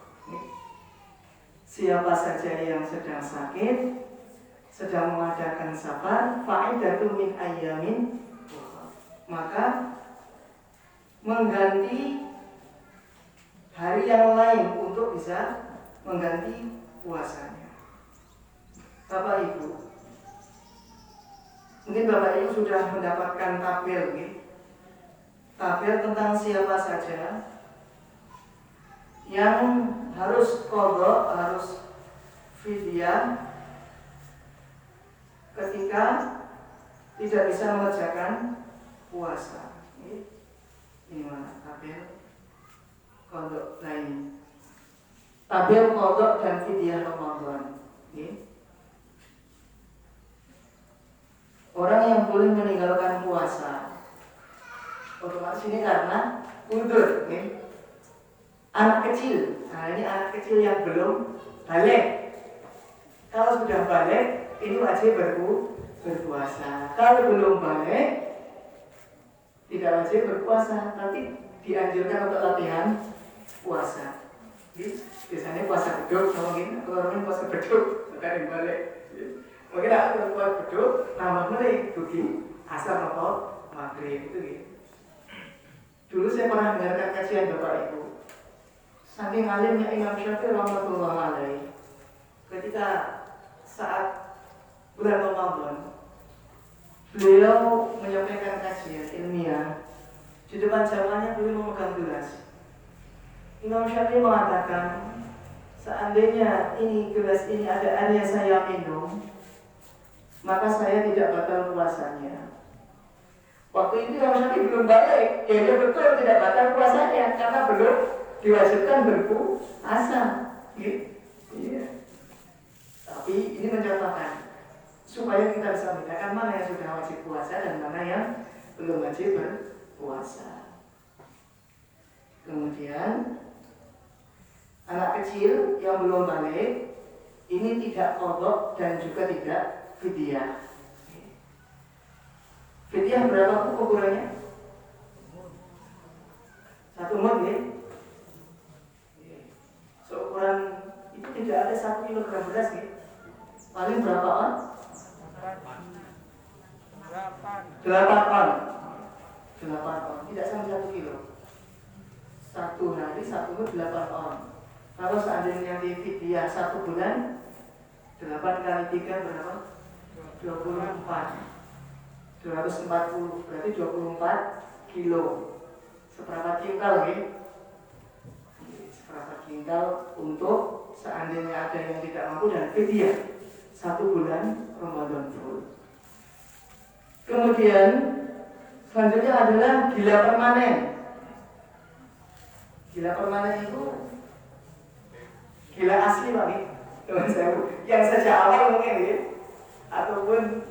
Siapa saja yang sedang sakit, sedang mengadakan safar, fa'iddatun min ayyamin ukhra, maka mengganti hari yang lain untuk bisa mengganti puasanya. Bapak Ibu, mungkin Bapak Ibu sudah mendapatkan tabel, tabel tentang siapa saja yang harus qadha, harus fidyah ketika tidak bisa mengerjakan puasa. Ini mana tabel qadha lain? Tabel qadha dan fidyah Ramadan. Orang yang boleh meninggalkan puasa otomatis ini karena udzur, anak kecil. Nah, ini anak kecil yang belum balik. Kalau sudah balik, ini wajib berpuasa. Kalau belum balik, tidak wajib berpuasa, tapi dianjurkan untuk latihan puasa. Biasanya puasa beduk, mungkin orang puasa beduk, bukan balik. Mungkin aku buat beduk, nambah mulai dugi asar atau maghrib itu. Dulu saya pernah mendengarkan kajian Bapak Ibu. Saking alimnya Imam Syafi'i rahmatullah alaihi, ketika saat bulan Ramadan, beliau menyampaikan kajian ilmiah di depan jamaahnya beliau memegang gelas. Imam Syafi'i mengatakan, seandainya ini gelas ini ada air yang saya minum, maka saya tidak batal puasanya. Waktu itu Imam Syafi'i belum balik, ya dia betul tidak batal puasanya karena belum diwajibkan berpuasa. Iya. Tapi ini mencontohkan supaya kita bisa membedakan mana yang sudah wajib puasa dan mana yang belum wajib berpuasa. Kemudian anak kecil yang belum balik ini tidak qadha dan juga tidak fidyah. Fidyah berapa ukurannya? Satu umur ya? Seukuran itu tidak ada 1 kilogram beras ya? Paling berapa on? 8 on. 8 on, tidak sampai 1 kilo. 1 hari 1 umur 8 on. Kalau seandainya di fidyah 1 bulan, 8 kali 3 berapa? 24. 240, berarti 24 kilo. Seperempat kintal ya? Seperempat kintal untuk seandainya ada yang tidak mampu dan fidyah 1 bulan Ramadan full. Kemudian selanjutnya adalah gila permanen. Gila permanen itu gila asli Pak nih, yang sejak awal mungkin ya, ataupun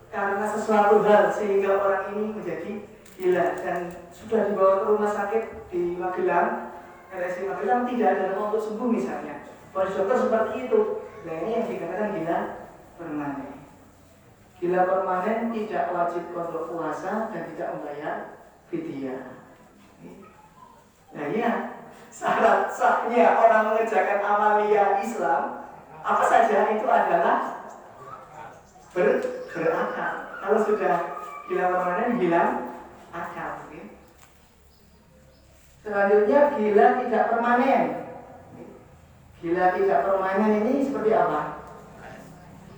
karena sesuatu hal sehingga orang ini menjadi gila dan sudah dibawa ke rumah sakit di Magelang, RSI Magelang tidak ada untuk sembuh misalnya. Pada dokter seperti itu, nah ini yang dikatakan gila permanen. Gila permanen tidak wajib untuk puasa dan tidak membayar fidyah. Nah ya, syarat sahnya orang mengerjakan amalia Islam apa saja itu adalah berakal. Kalau sudah gila permanen hilang akal. Selanjutnya gila tidak permanen. Gila tidak permanen ini seperti apa?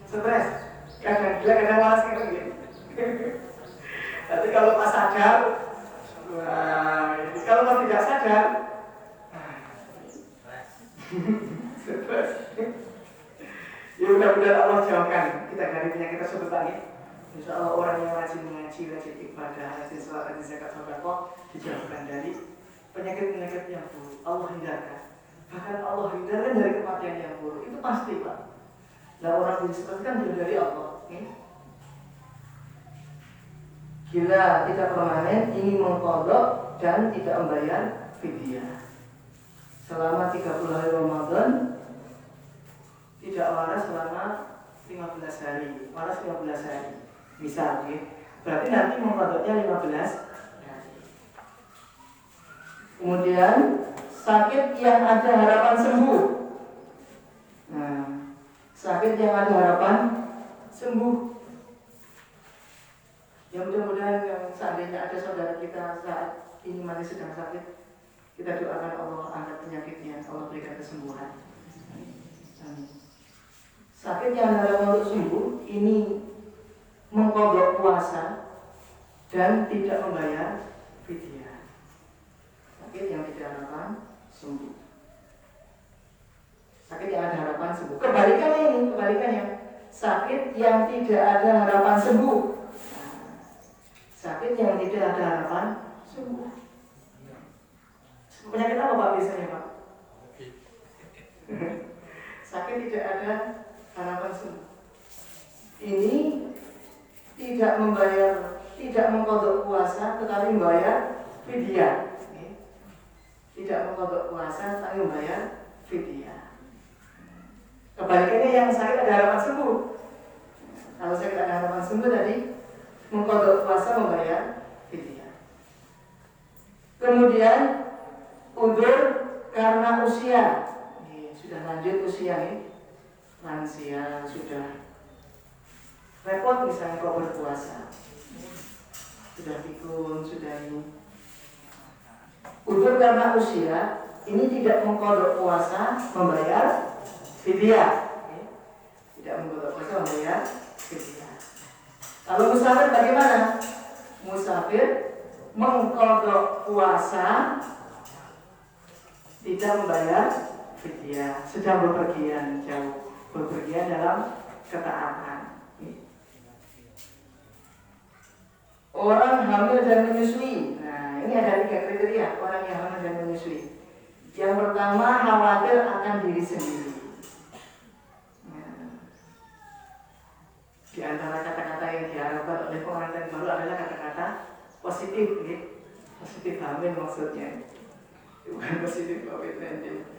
Stres. Kadang gila kadang malas gitu. Tapi kalau pas sadar, kalau pas tidak sadar, stres. Ya mudah-mudahan Allah jauhkan kita dari penyakit tersebut lagi. Insya Allah orang yang rajin mengaji, rajin ibadah, rajin sholat, rajin zakat, sedekah dijauhkan dari penyakit-penyakit yang buruk. Allah hindarkan. Bahkan Allah hindarkan dari kematian yang buruk. Itu pasti Pak. Nah orang yang seperti kan dari Allah. Gila tidak permanen, ingin mengqadha dan tidak membayar fidyah. Selama 30 hari Ramadan tidak waras selama 15 hari. Waras 15 hari. Misal berarti nanti mengqadhanya 15 hari. Kemudian sakit yang ada harapan sembuh. Nah, sakit yang ada harapan sembuh. Ya mudah-mudahan yang seandainya ada saudara kita saat ini masih sedang sakit, kita doakan Allah angkat penyakitnya, Allah berikan kesembuhan. Sakit yang ada harapan untuk sembuh ini mengqadha puasa dan tidak membayar fidyah. Sakit yang tidak harapan sembuh. Sakit yang ada harapan sembuh. Kebalikannya. Sakit yang tidak ada harapan sembuh. Sakit yang tidak ada harapan sembuh. Penyakit apa Pak biasanya Pak? Sakit tidak ada harapan sembuh. Ini tidak mengqadha puasa tetapi membayar fidyah. Tidak mengqadha puasa tetapi membayar fidyah. Kebalikannya yang sakit ada harapan sembuh. Kalau sakit ada harapan sembuh tadi mengqadha puasa membayar fidyah. Kemudian udzur karena usia. Sudah lanjut usia nih. Lansia sudah repot misalnya kok berpuasa. Sudah pikun, sudah ini. Udzur karena usia ini tidak mengqadha puasa membayar fidyah. Tidak mengqadha puasa membayar fidyah. Kalau musafir bagaimana? Musafir mengqadha puasa tidak membayar fidyah, sedang bepergian jauh, bepergian dalam ketaatan. Orang hamil dan menyusui. Nah, ini ada 3 kriteria orang yang hamil dan menyusui. Yang pertama, khawatir akan diri sendiri. Di antara kata-kata yang diharapkan oleh pengantin baru adalah kata-kata positif, gitu. Positif hamil maksudnya, bukan positif COVID-19.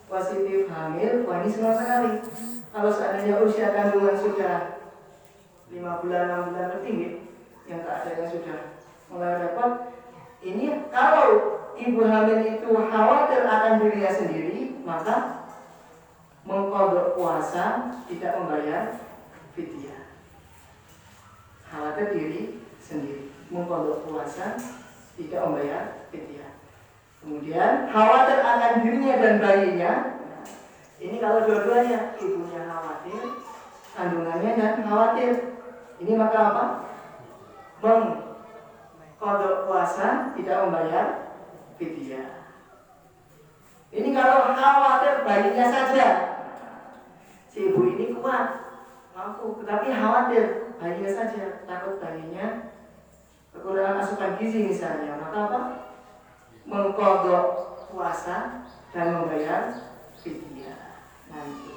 Positif hamil, wah ini senang sekali. Kalau seandainya usia kandungan sudah 5 bulan, 6 bulan lebih, gitu, yang keadaan sudah mulai repot, ini kalau ibu hamil itu khawatir akan dirinya sendiri, maka mengqadha puasa tidak membayar fidyah. Khawatir diri sendiri, mengqadha puasa tidak membayar fidyah. Kemudian khawatir akan dirinya dan bayinya. Ini kalau dua-duanya, ibunya khawatir, kandungannya dan khawatir, ini maka apa? Mengqadha puasa tidak membayar fidyah. Ini kalau khawatir bayinya saja, si ibu ini kuat, mampu, tetapi khawatir bayinya saja, takut bayinya kekurangan asupan gizi misalnya, maka apa? Mengqadha puasa dan membayar fidyah. Nah, itu.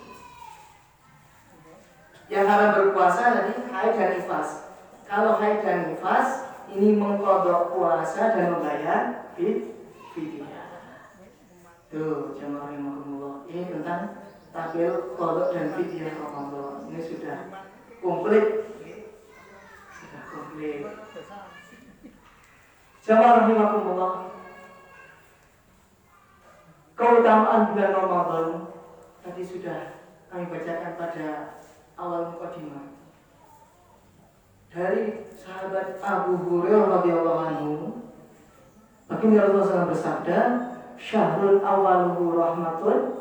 Yang haram berpuasa tadi haid dan nifas. Kalau haid dan nifas ini mengqadha puasa dan membayar fidyah. Tuh, jamaah rahimakumullah. Ini tentang tabil qadha dan fidyah Ramadan. Ini sudah komplit. Sudah komplit. Jamaah rahimakumullah. Keutamaan bulan Ramadan tadi sudah kami bacakan pada awal mukadimah. Dari sahabat Abu Hurairah radhiyallahu anhu, Baginda Rasulullah SAW bersabda, "Syahrul awaluhu rahmatun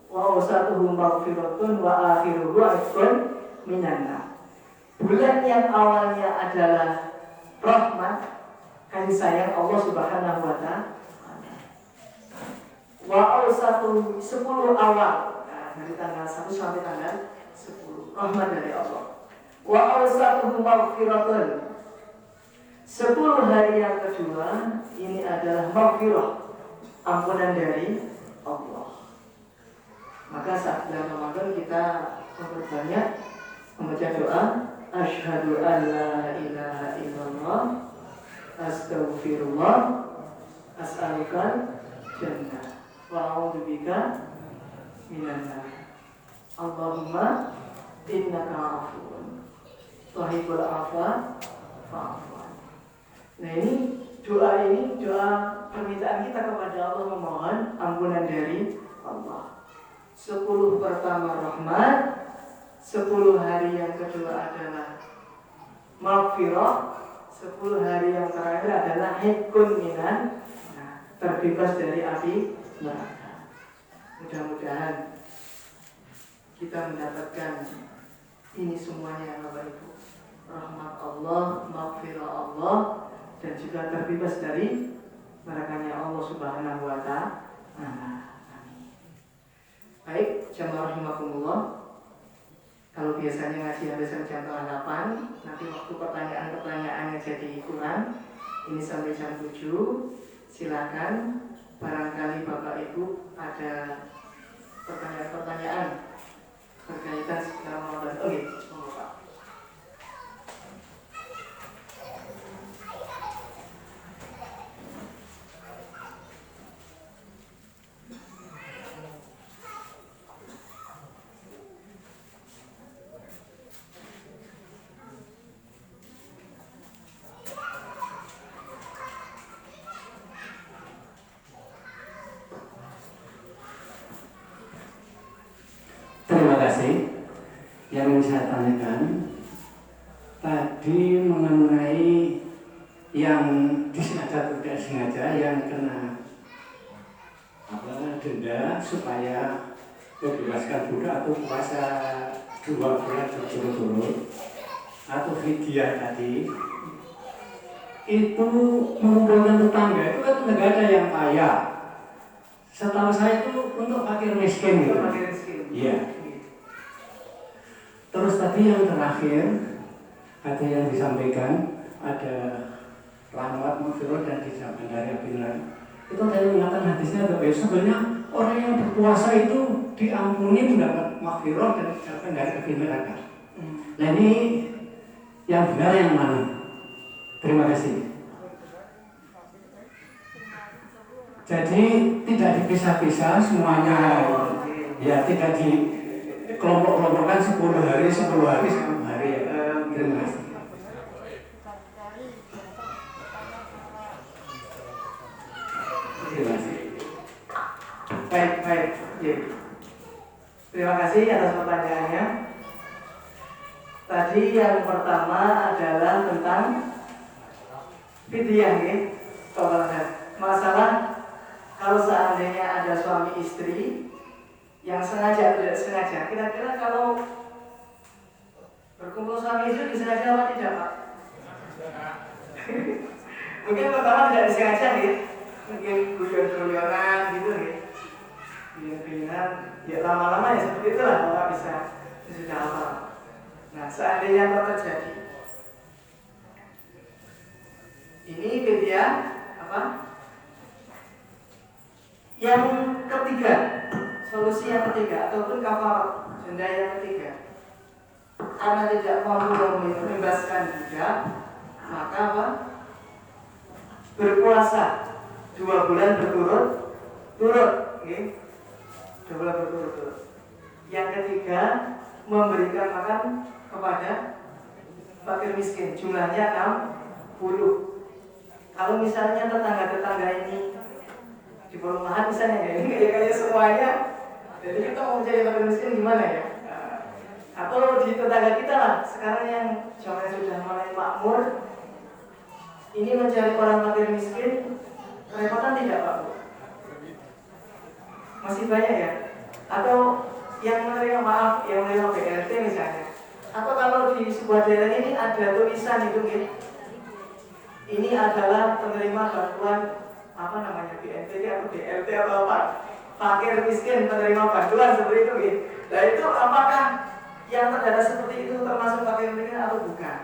wa awsatuhu maghfiratun wa akhiruhu ifkun minan nar." Bulan yang awalnya adalah rahmat, kasih sayang Allah Subhanahu wa taala. Wa awsatuhu 10 awal. Nah, dari tanggal 1 sampai tanggal 10 rahmat dari Allah. Wa awsatuhu maghfiratun. 10 hari yang kedua ini adalah maghfirah, ampunan dari Allah. Maka saat bulan Ramadan kita memperbanyak membaca doa asyhadu an la ilaha illallah astaghfirullah as'alukan jannah wa a'udzubika minan nar. Allahumma innaka afuwun tuhibbul afwa fa'fu. Nah, ini doa permintaan kita kepada Allah, memohon ampunan dari Allah. 10 pertama rahmat, 10 hari yang kedua adalah maghfirah, 10 hari yang terakhir adalah hikun minan, terbebas dari api neraka. Mudah-mudahan kita mendapatkan ini semuanya, Bapak Ibu. Rahmat Allah, maghfirah Allah, dan juga terbebas dari nerakanya Allah Subhanahu wa taala. Baik, jamaah rahimakumullah. Kalau biasanya ngaji habis jam 8, nanti waktu pertanyaan-pertanyaannya jadi kurang. Ini sampai jam 7. Silakan, barangkali Bapak Ibu ada pertanyaan-pertanyaan berkaitan sekitar Ramadan. Oke, monggo Pak. Terima kasih. Yang ingin saya tanyakan tadi mengenai yang disengaja atau tidak sengaja yang kena denda supaya membebaskan budak atau puasa 2 bulan berturut-turut atau fidyah tadi. itu mengumpulkan tetangga itu kan negara yang kaya. Setahu saya itu untuk fakir miskin gitu. Fakir miskin. Iya. Terus tadi yang terakhir ada yang disampaikan, ada rahmat maghfirah dan dijamin dari apiran. Itu tadi mengatakan hadisnya ada sebenarnya orang yang berpuasa itu diampuni mendapat maghfirah dan dijamin dari api neraka. Nah ini yang benar yang mana? Terima kasih. Jadi tidak dipisah-pisah semuanya, ya tidak di kelompok-kelompokkan 10 hari 1 hari ya. Terima kasih. Terima kasih. Baik. Terima kasih atas pertanyaannya. Tadi yang pertama adalah tentang fidyah, masalah kalau seandainya ada suami istri yang sengaja atau tidak sengaja, kira-kira kalau berkumpul suami istri disengaja apa tidak, Pak? Mungkin pertama tidak disengaja, mungkin guyon-guyonan gitu, guyon-guyonan, ya lama-lama ya seperti itulah, Bapak bisa sudah hafal. Nah, seandainya itu terjadi, ini fidyah apa? Yang ketiga, solusi yang ketiga ataupun kafarat, denda yang ketiga. Karena tidak mampu membebaskan budak, maka apa? Berpuasa 2 bulan berturut-turut, 2 bulan berturut-turut. Yang ketiga, memberikan makan kepada fakir miskin, jumlahnya 60. Kalau misalnya tetangga-tetangga ini di perumahan misalnya ini kayak semuanya, jadi kita mau mencari fakir miskin gimana ya? Atau di tetangga kita lah, sekarang yang zamannya sudah mulai makmur, ini mencari orang fakir miskin, kerepotan tidak, Pak? Masih banyak ya? Atau yang menerima yang menerima BLT misalnya, atau kalau di sebuah daerah ini ada tulisan itu, ini adalah penerima bantuan apa namanya, BNPT atau BLT atau apa, fakir miskin penerima bantuan seperti itu, Nah itu apakah yang terdata seperti itu termasuk fakir miskin atau bukan?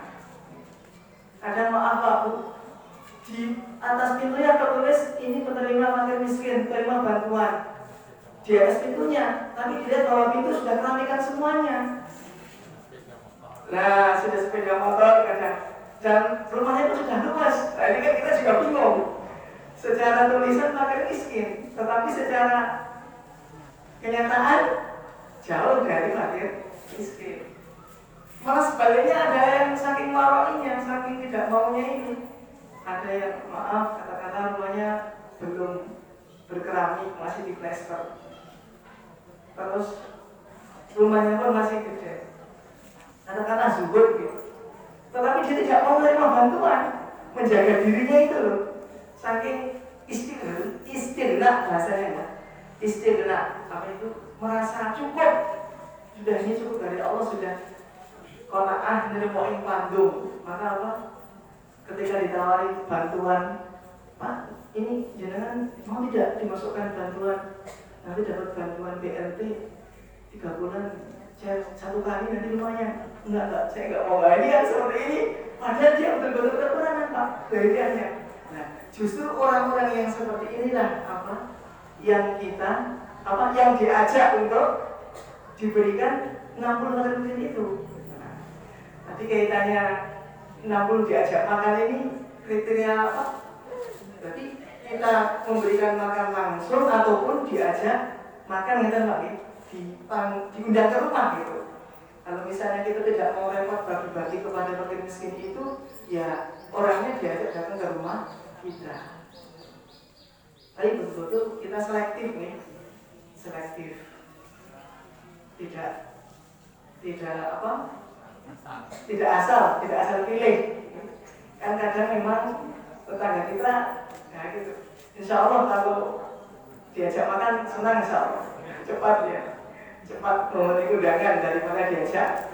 Kadang maaf Pak Bu, di atas pintunya tertulis ini penerima fakir miskin, penerima bantuan. Di atas pintunya, tapi dilihat bahwa pintu sudah keramaikan semuanya. Nah, sudah sepeda motor kadang, dan rumahnya itu sudah luas. Nah, ini kan kita juga bingung. Secara tulisan fakir miskin, tetapi secara kenyataan jauh dari fakir miskin. Malah sebaliknya ada yang saking marahnya, saking tidak maunya ini. Ada yang maaf, katakanlah rumahnya belum berkeramik, masih di plester. Terus rumahnya pun masih gede, katakanlah zuhud tetapi dia tidak mau menerima bantuan, menjaga dirinya itu loh, saking istirna bahasanya, istirna apa itu, merasa cukup, sudah ini cukup dari Allah, sudah qanaah nerimoin pandung. Maka apa, ketika ditawari bantuan, Pak ini jenengan mau tidak dimasukkan bantuan, nanti dapat bantuan BLT 3 bulan, 1 kali nanti lumayan. Enggak, saya enggak mau. Ini kan seperti ini, padahal dia betul-betul kekurangan Pak kehadirannya. Nah, justru orang-orang yang seperti inilah apa yang kita yang diajak untuk diberikan 60 triliun itu. Nah, tadi kaitannya 60 diajak makan ini kriteria apa? Berarti kita memberikan makan langsung ataupun diajak makan gitu Pak, diundang ke rumah gitu. Kalau misalnya kita tidak mau repot bagi-bagi kepada fakir miskin itu, ya orangnya diajak datang ke rumah kita. Tapi betul-betul kita selektif nih, selektif. Tidak asal pilih. Kan kadang memang tetangga kita, ya gitu. Insya Allah kalau diajak makan senang, insya Allah cepat memenuhi undangan daripada diajak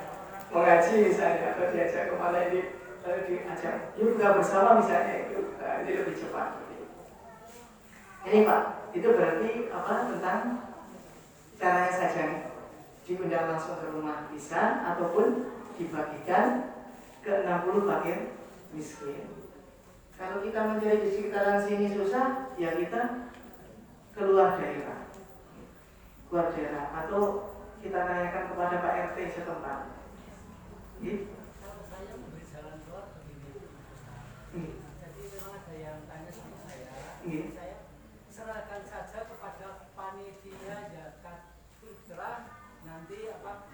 mengaji misalnya, atau diajak kemana ini diajak yuk buka bersama misalnya itu, jadi lebih cepat. Ini Pak, itu berarti apa tentang caranya saja nih. Diundang langsung ke rumah bisa ataupun dibagikan ke 60 fakir miskin. Kalau kita mencari di sekitaran sini susah, ya kita keluar daerah atau kita tanyakan kepada Pak RT setempat. Gitu. Saya memberi jalan keluar begini. Jadi memang ada yang tanya sama saya. Saya serahkan saja kepada panitia zakat fitrah, nanti apa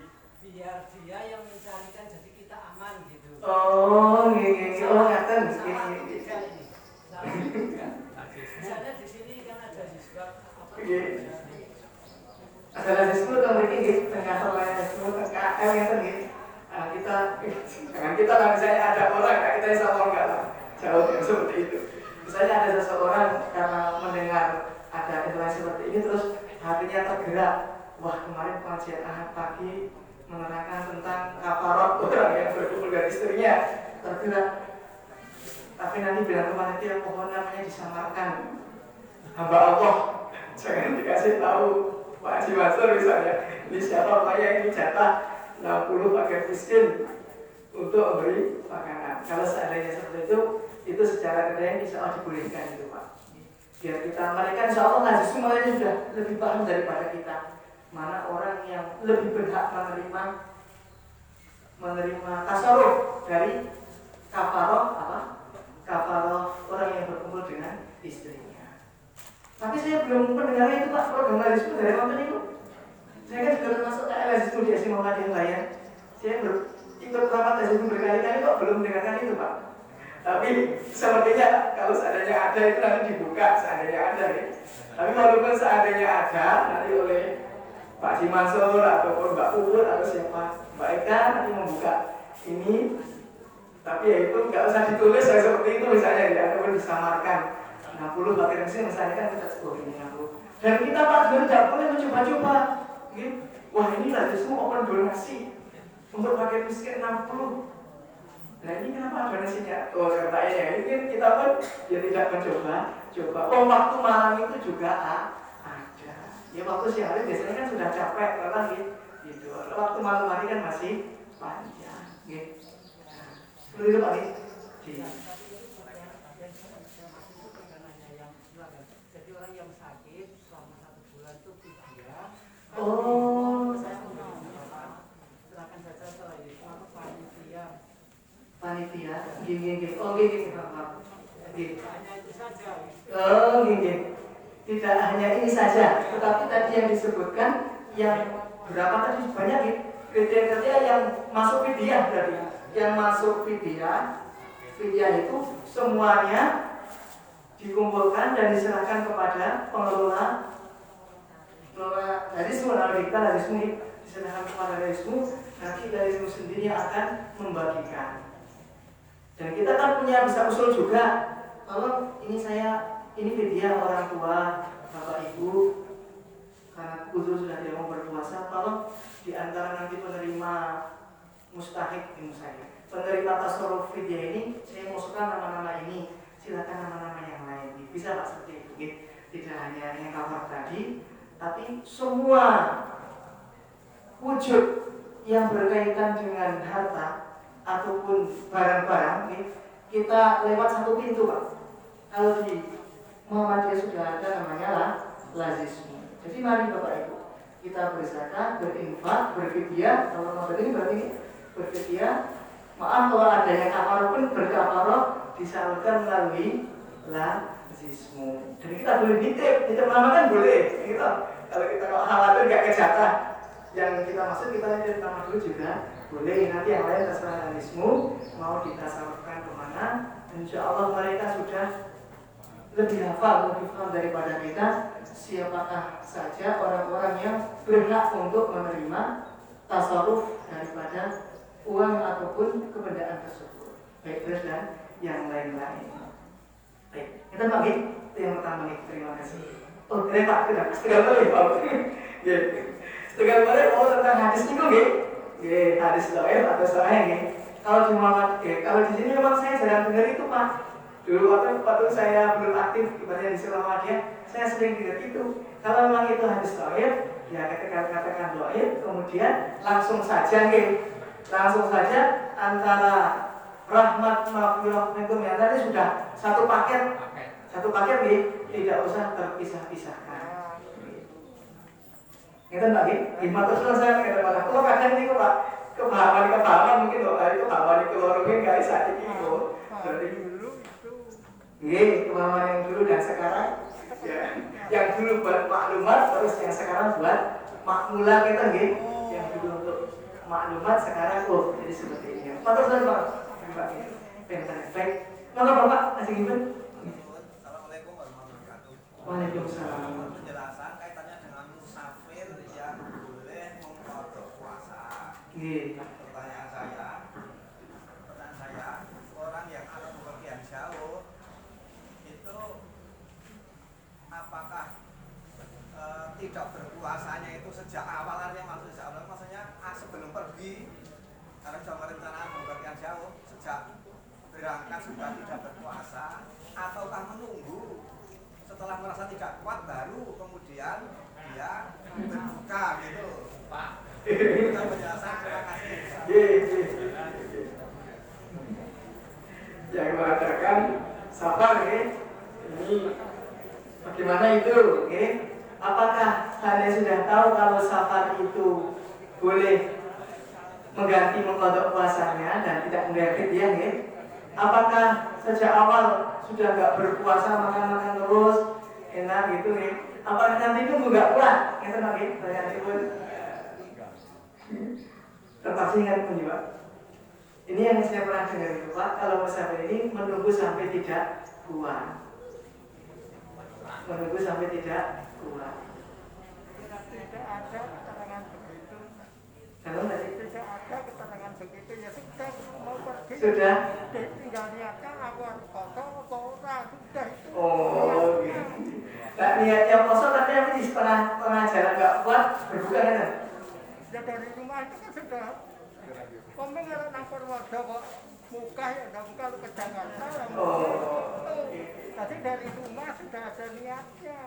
biar dia yang mencarikan, jadi kita aman gitu. Oh, ngaten. Misalnya di sini kan ada juga apa? Ada lazismu atau mungkin tengah lazismu tengah yang tadi kita lah misalnya ada orang kayak kita insya Allah enggak lah jauh yang seperti itu. Misalnya ada seseorang karena mendengar ada informasi seperti ini terus hatinya tergerak, wah kemarin pengajian Ahad pagi menerangkan tentang kafarot orang yang berkumpul dengan istrinya, tergerak. Tapi nanti bilang ke panitia pohon namanya disamarkan hamba Allah, jangan dikasih tahu Pak Haji Mansur misalnya, ini siapa Pak ini jatah 60 paket miskin untuk memberi makanan. Kalau seandainya seperti itu secara keren insya Allah dibolehkan itu Pak. Biar kita, mereka insya Allah justru mereka sudah lebih paham daripada kita. Mana orang yang lebih berhak menerima tasarruf dari kafaroh orang yang berkumpul dengan istrinya. Tapi saya belum mendengar itu Pak, program lazismu dari mana itu? Saya kan juga termasuk lazismu di SMA Muhammadiyah Layan. Saya ikut rapat lazismu berkali-kali kok belum mendengarkan itu Pak. Tapi sepertinya kalau seandainya ada itu nanti dibuka seandainya ada ya. Tapi walaupun seandainya ada nanti oleh Pak Haji Mansur ataupun Mbak Puput atau siapa Mbak Eka nanti membuka ini. Tapi ya itu nggak usah ditulis ya, seperti itu misalnya ya, ataupun disamarkan 60 paket mesin misalnya kan kita sebuah ini 60. Dan kita Pak juga tidak boleh mencoba-coba. Gitu. Wah ini lazismu open donasi untuk paket miskin 60. Nah ini kenapa donasinya? Oh katanya ini kita pun ya tidak mencoba. Oh waktu malam itu juga ada. Ya waktu siang hari biasanya kan sudah capek lelah gitu. Waktu malam hari kan masih panjang. Gitu. Perlu itu Pak Nih? Jadi orang yang sakit selama 1 bulan itu fidyah. Oh, silakan saja setelah itu panitia, gini. Oh gini Pak. Hanya itu saja. Oh gini. Tidak hanya ini saja, tetapi tadi yang disebutkan yang berapa tadi banyak kriteria yang masuk fidyah berarti. Yang masuk fidyah itu semuanya dikumpulkan dan diserahkan kepada pengelola lazismu. Kalau kita lazismu diserahkan kepada lazismu, nanti lazismu sendiri yang akan membagikan. Dan kita kan punya bisa usul juga, kalau ini fidyah orang tua, bapak ibu, karena kudus sudah tidak mau berpuasa, kalau di antara nanti penerima mustahik saya, penerima tasarruf fidyah ini, saya masukkan nama-nama ini, silakan nama-nama yang lain, bisa Pak seperti itu, gitu. Tidak hanya yang kafar tadi, tapi semua wujud yang berkaitan dengan harta ataupun barang-barang, gitu, kita lewat satu pintu Pak. Kalau di Muhammadiyah sudah ada namanya lazismu. Jadi mari Bapak Ibu, kita berzakat, berinfak, berfidyah. Kalau mau ini berarti berfidyah. Maaf kalau ada yang kafaroh pun berkafaroh disalurkan melalui lazismu. Dan kita boleh nitip nama kan boleh. Gitu. Kalau kita khawatir nggak kejatah yang kita maksud, kita nitip nama dulu juga boleh. Nanti yang lain terserah lazismu mau kita salurkan kemana. Insya Allah mereka sudah lebih hafal, lebih paham daripada kita siapakah saja orang-orang yang berhak untuk menerima tasarruf daripada uang ataupun kebendaan tersebut, baik beras dan yang lain-lain. Baik, kita bagi itu yang pertama nih. Terima kasih. Oh, Pak, setengah balik Pak. Setengah balik tentang hadis itu, hadis doa atau soalnya Kalau di kalau di sini memang saya jarang dengar itu Pak. Dulu waktu saya belum aktif ibaratnya di Muhammadiyah, saya sering dengar itu. Kalau memang itu hadis dhaif, ya katakan dhaif, kemudian langsung saja langsung saja antara rahmat maghfirah minkum yang tadi sudah satu paket tidak usah terpisah-pisahkan. Itu Pak Gimana terus saya kata Pak, kalau kadang ini Pak kepahaman mungkin loh, itu kepahaman itu lorongnya nggak bisa itu. Jadi kepahaman yang dulu dan sekarang, ya, yang dulu buat maklumat, terus yang sekarang buat makmula kita yang dulu untuk maklumat sekarang jadi seperti ini. Pak terus Pak, baik. Mana Bapak masih gimana? Assalamualaikum warahmatullahi wabarakatuh. Waalaikumsalam. Penjelasan kaitannya dengan musafir yang boleh mengkodok puasa. Pertanyaan saya, orang yang akan bepergian jauh itu apakah tidak berpuasanya itu sejak awal, artinya maksudnya sebelum pergi, karena sudah merencanakan bepergian jauh, sejak berangkat sudah tidak berpuasa, ataukah menunggu setelah merasa tidak kuat baru kemudian dia berbuka gitu Pak. Itu penjelasan, terima kasih. Yang mengatakan sabar ini bagaimana itu apakah Anda sudah tahu kalau safar itu boleh mengganti mengkodok puasanya dan tidak mengganggu dia apakah sejak awal sudah nggak berpuasa makan terus enak gitu apakah nanti itu nggak kuat itu lagi saya pun terpaksa ingat pun Pak. Ini yang saya pernah dengar itu Pak, kalau musafir ini menunggu sampai tidak kuat. Menunggu sampai tidak kuat. Tidak ada keterangan begitu. Kalau tadi Tidak ada keterangan begitu ya sudah mau pergi. sudah. Tinggal niatkan aku harus kosong atau orang sudah itu. Oh, gitu. Nah, niatnya kosong tapi habis setengah jalan nggak kuat berbuka kan? Ya dari rumah itu kan sudah. Kami kalau nang Purworejo kok muka ya nggak muka lu ke Jakarta. Oh. Tadi dari rumah sudah ada niatnya.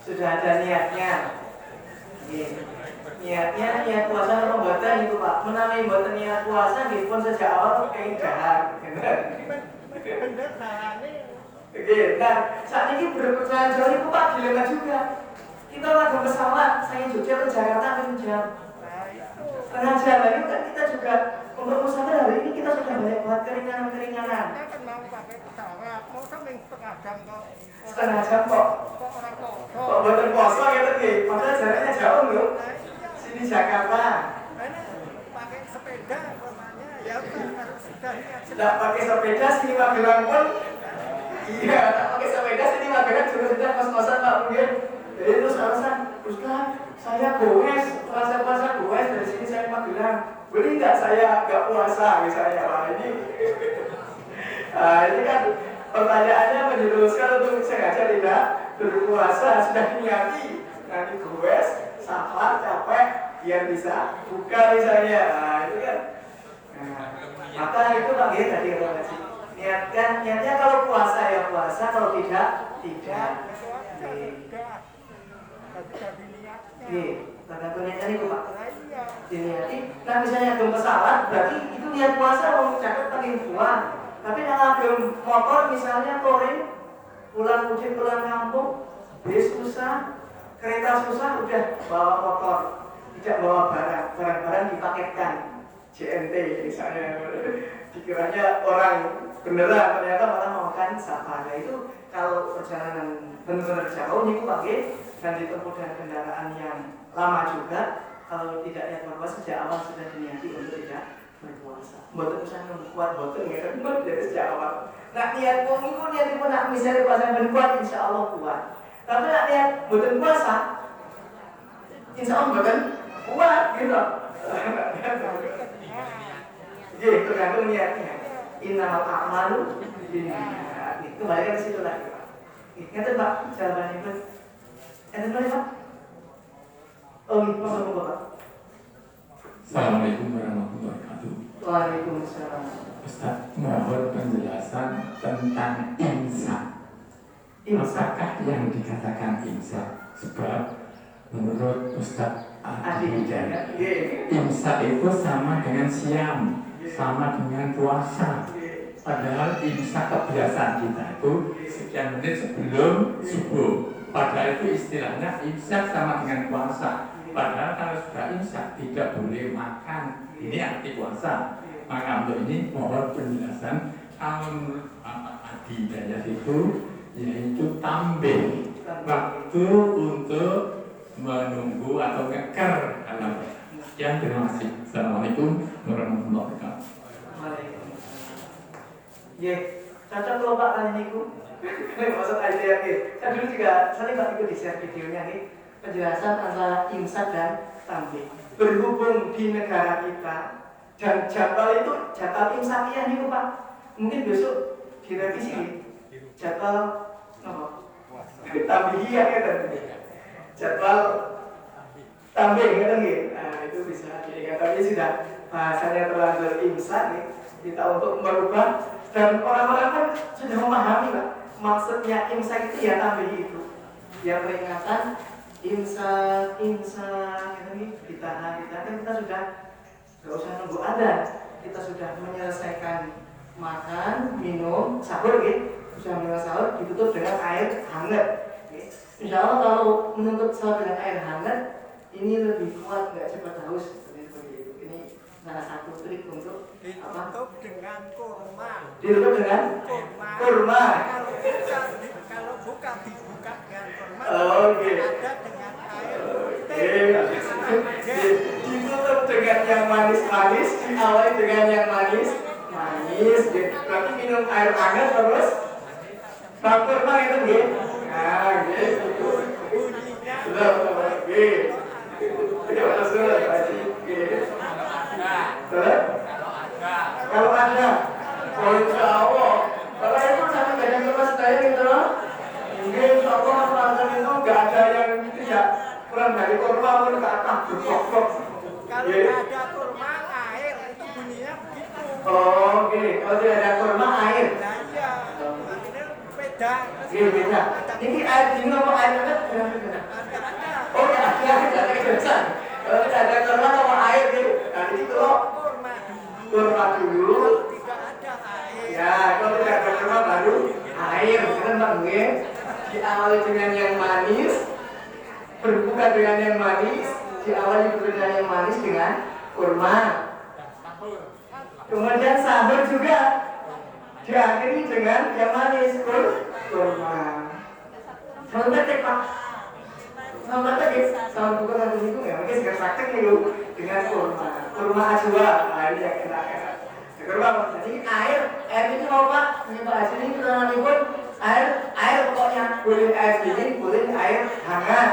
Sudah ada niatnya. Niatnya niat puasa pembuatan itu Pak. Menawi buatan niat puasa pun sejak awal keindahan. Bener salahnya. Nah, saat ini berperjalanan jauh itu Pak dilema juga. Kita lagi pesawat, saya Jogja ke Jakarta kan jam. Setengah jam lagi kan kita juga untuk musafir hari ini kita sudah banyak buat keringanan. Kita kan mau pakai pesawat, mau sampai setengah jam kok. Setengah jam kok. Kok orang kosong. Kok buatan kosong ya tadi? Padahal jaraknya jauh loh. Sini Jakarta. Karena pakai sepeda namanya ya harus sudah niat. Tidak pakai sepeda sini Magelang pun. Iya, tak pakai sepeda sini Magelang juga sudah kos-kosan Pak mungkin. Jadi terus alasan, Ustaz, saya goes, puasa goes dari sini saya Magelang. Boleh nggak saya nggak puasa misalnya Pak ini? Nah, ini kan pertanyaannya menjerumuskan untuk sengaja tidak berpuasa sudah niati nanti goes, safar capek biar bisa buka misalnya. Nah, itu kan. Nah, maka itu Pak ya tadi kalau ngasih niatnya kalau puasa ya puasa, kalau tidak. Jadi niatnya. Tergantung niatnya itu Pak. Iya. Diniati. Nah misalnya belum pesawat, berarti itu niat puasa mau catat paling kuat. Tapi kalau belum motor misalnya touring, pulang mudik pulang kampung, bis susah, kereta susah, udah bawa motor, tidak bawa barang dipaketkan. JNT misalnya, dikiranya orang beneran ternyata malah mau makan safar. Nah itu kalau perjalanan benar-benar jauh nih pakai dan ditempuh dengan kendaraan yang lama juga, kalau tidak niat berpuasa sejak awal sudah diniati untuk tidak berpuasa. Buat usaha kuat, buat nggak kan dari sejak awal. Nah niat pun niat pun nak misalnya puasa berkuat, insya Allah kuat. Tapi nak niat buat puasa, insya Allah bukan kuat gitu. Jadi tergantung niatnya. Innamal a'malu binniyat. Itu balik ke situ lagi. Ngerti Pak jawabannya itu? Ngerti Pak? Oh, Pak. Assalamualaikum warahmatullahi wabarakatuh. Waalaikumsalam. Ustaz, mohon penjelasan tentang imsak. Apakah yang dikatakan imsak? Sebab menurut Ustaz Adi Hidayat, imsak itu sama dengan siam, sama dengan puasa. Padahal imsak kebiasaan kita itu sekian menit sebelum subuh. Padahal itu istilahnya imsak sama dengan puasa. Padahal kalau sudah imsak tidak boleh makan. Ini arti puasa. Maka untuk ini mohon penjelasan. Kalau menurut Bapak Adi Hidayat itu yaitu tambih waktu untuk menunggu atau ngeker. Sekian, terima kasih. Assalamualaikum warahmatullahi wabarakatuh. Ya, cocok loh Pak kali ini ku. Maksud aja ya, saya dulu juga sering Pak ikut di share videonya nih penjelasan antara imsak dan tambih. Berhubung di negara kita dan jadwal itu jadwal imsakiah nih Pak. Mungkin besok direvisi nih. Jadwal apa? Tambihiyah gitu. Jadwal tambih gitu nih. Nah, itu bisa dilihat tapi sudah bahasanya terlanjur imsak nih. Kita untuk merubah dan orang-orang kan sudah memahami Pak. Maksudnya imsak itu ya tambih itu. Ya peringatan imsak ini kita sudah nggak usah nunggu adzan, kita sudah menyelesaikan makan, minum, sahur gitu, sudah menyelesaikan sahur ditutup dengan air hangat. Insya Allah kalau menutup sahur dengan air hangat ini lebih kuat, nggak cepat haus seperti itu. Ini salah satu trik untuk apa? Ditutup dengan kurma. Ditutup dengan kurma. Kalau buka dibuka dengan kurma. Oke. Ada dengan air. Ditutup dengan yang manis-manis, diawali dengan yang manis. Berarti minum air hangat terus. Bang kurma itu gitu. Nah, gitu. Sudah, oke. Terima kasih. Kalau ada, oh insya Allah. Kalau itu sampai badan kelas saya gitu loh. Mungkin insya Allah Ramadan itu nggak ada yang gitu ya. Kurang dari kurma pun ke atas berkok-kok. Kalau ada kurma air itu bunyinya begitu. Oke, kalau tidak ada kurma air. Nah iya, ini beda. Beda. Ini air dingin apa air hangat? Oh ya, ada kebiasaan. Kalau tidak ada kurma sama air gitu. Nah itu loh. Kurma dulu. Tidak ada air. Ya, kalau tidak ada kurma baru air. Kan Pak Mungkin diawali dengan yang manis, berbuka dengan yang manis, diawali dengan yang manis dengan kurma. Kemudian sahur juga diakhiri dengan yang manis, kurma. Sahur praktek Pak. Sahur praktek ya, sahur buka satu minggu ya, mungkin sekarang praktek nih dengan kurma. Kurma ajwa, nah ini yang enak. Kurma, jadi air ini mau Pak, ini Pak Haji ini kita pun air pokoknya boleh air dingin, boleh air hangat,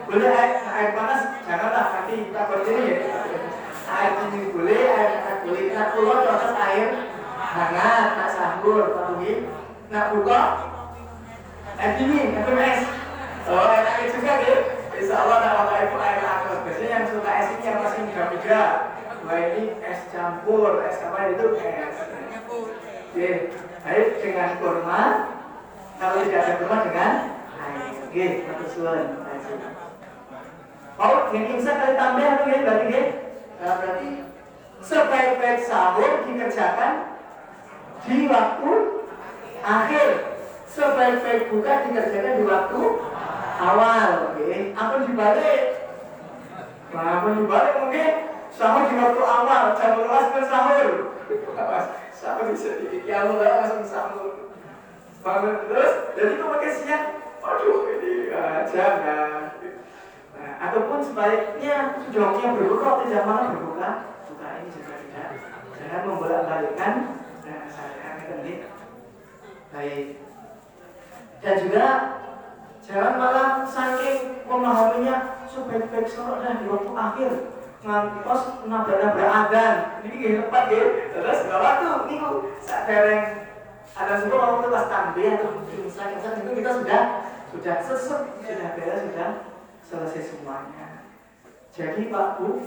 boleh air panas, janganlah nanti kita berdiri ya. Air dingin boleh, air hangat boleh. Kita keluar cocok air hangat, nak sahur, pagi, nak buka air dingin, air es. Oh enak juga gitu. Insya Allah nak pakai itu air hangat. Biasanya yang suka es ini yang masih muda-muda. Wah ini es campur, es apa itu es. Oke, baik dengan kurma. Kalau tidak ada kurma dengan air. Oke, satu suan. Oh, yang imsak kali tambah atau ya berarti ya? Nah, berarti sebaik-baik sahur dikerjakan di waktu akhir. Sebaik-baik buka dikerjakan di waktu awal. Oke, apa dibalik? Nah, apa dibalik mungkin sahur di waktu awal, jam 12 kan sahur. Sahur bisa dikit langsung sahur. Bangun terus, jadi itu pakai siang. Waduh, ini jangan. Nah, ataupun sebaliknya sudah waktunya berbuka, tidak malah berbuka. Buka ini juga tidak. Jangan membolak-balikkan. Nah, saya ini baik. Dan juga jangan malah saking memahaminya sebaik-baik sholat dan di waktu akhir. Ngantos nabrak-nabrak adzan. Ini gini tepat ya. Terus gak waktu niku sak dereng ada semua waktu pas tambah atau imsak itu kita sudah sesuk, sudah beres, sudah selesai semuanya. Jadi Pak Bu,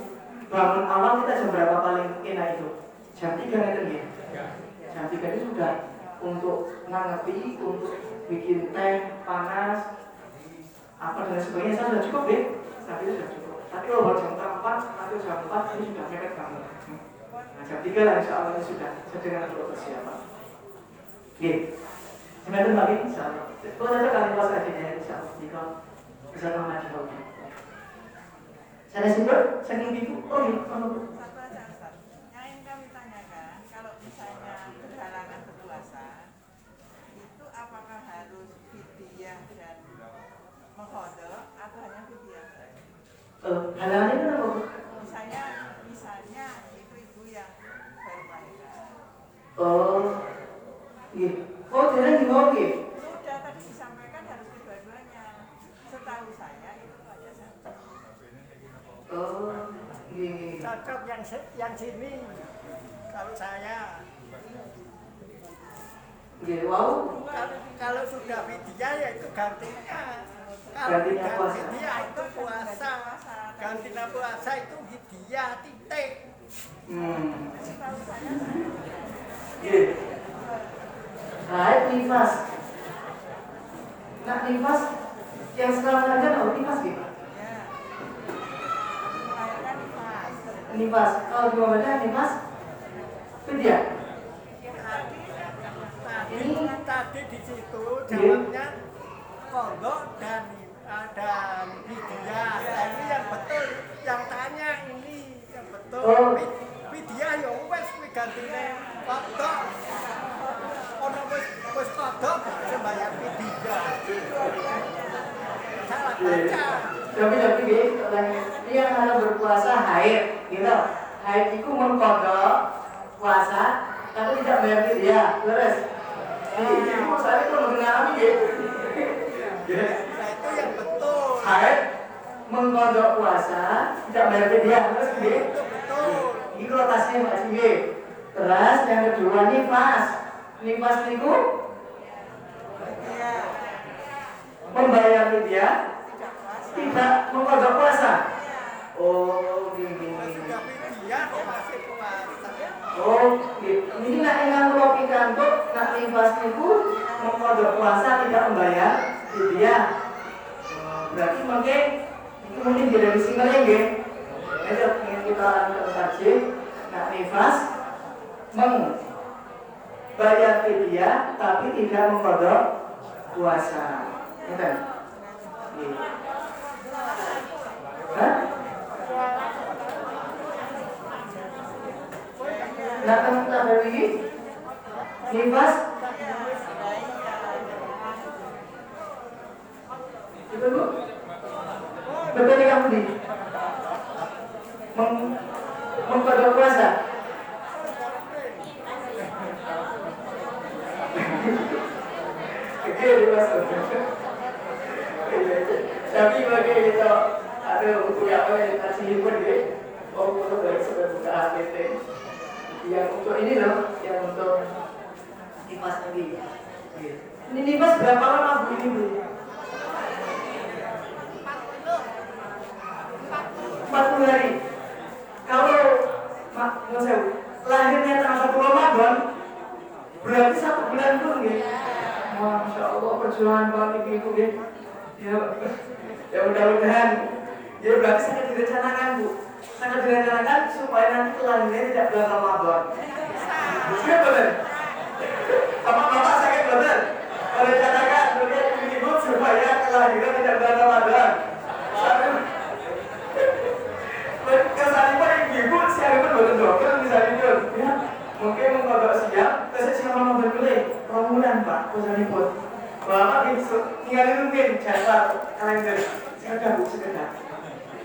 bangun awal kita jam berapa paling enak itu? Jam 3 nanti ya. Jam 3 itu sudah untuk ngerti, untuk bikin teh panas, apa dan sebagainya. Saya sudah cukup deh, tapi itu sudah cukup. Tapi kalau jam 4 atau jam 4 itu sudah mepet banget. Nah, jam 3 lah insya Allah sudah sedang untuk persiapan. Oke, sebentar lagi insya Allah. Kalau ada kali pas akhirnya insya Allah jika bisa mengaji lagi. Saya simpel, saya itu, oh iya, Satu aja Ustaz. Yang ingin kami tanyakan, kalau misalnya berhalangan berpuasa, itu apakah harus fidyah dan mengqadha atau hanya fidyah? Halangannya itu apa? Misalnya ibu-ibu yang baru melahirkan. Oh, gitu. Oh, tidak gimana gitu? Sudah tadi disampaikan harus kedua-duanya. Setahu saya itu hanya satu. Oh, gini. Cocok yang sini. Kalau saya, Gini, wow. kalau sudah fidyah ya itu gantinya. Kalau Gantinya puasa. fidyah itu puasa. Gantinya puasa itu fidyah titik. Setahu saya Gini. Haid nifas. Nah, nifas yang sekarang ada apa nifas gitu? ya. Melahirkan nifas. Nifas. Kalau di mana nifas? Fidyah. Tadi di situ jawabnya kodok dan fidyah. Nah, ini yang betul. Yang tanya ini yang betul. Oh. Fidyah ya wes kuwi gantine kodok. Ono wis kodok sembayang fidyah. Salah baca. Tapi gitu, dia kalau berpuasa haid, gitu. Haid itu mengkodok puasa, tapi tidak bayar fidyah, terus. Ibu saya itu mengalami gitu. Nah, itu yang betul. Haid mengkodok puasa, tidak bayar fidyah, terus gitu. Itu betul. Itu rotasinya Pak Cinggi. Terus yang kedua nifas. Nifas itu membayar fidyah, tidak mengkodok puasa. Oh, gini. Sudah fidyah kok masih puasa. Oh, gitu. Ini nak ingat logika untuk nak nifas itu mengkodok puasa tidak membayar fidyah. Berarti mungkin tidak disinggalnya gitu. Ayo ingin kita lanjutkan kaji. Nak nifas membayar fidyah tapi tidak mengkodok puasa. Betul? Gitu. Hah? Datang kita dari nifas. Itu bu, betul nih kamu di mengkodok puasa. Oke, dimasuk. Tapi bagi kita ada buku yang kasih himpun gitu. Oh, untuk dari sudah buka HPT. Yang untuk ini loh, yang untuk nifas tadi. Ini nifas berapa lama bu ini bu? 40 hari. Kalau lahirnya tanggal 1 Ramadan, berarti 1 bulan pun gitu. Masya Allah perjuangan banget ibu gitu. Ya mudah-mudahan. Ya berarti sangat direncanakan bu. Sangat direncanakan supaya nanti kelahirannya tidak bulan Ramadan. Iya betul. Sama bapak sakit betul. Merencanakan dunia ibu supaya kelahiran tidak bulan Ramadan. Kesanipun ibu siapapun betul dokter misalnya ya mungkin mengkodok siap, terus siapa mau berbeli romulan pak kesanipun. Bapak bisa tinggalin mungkin jasa kalender sekedar bu sekedar.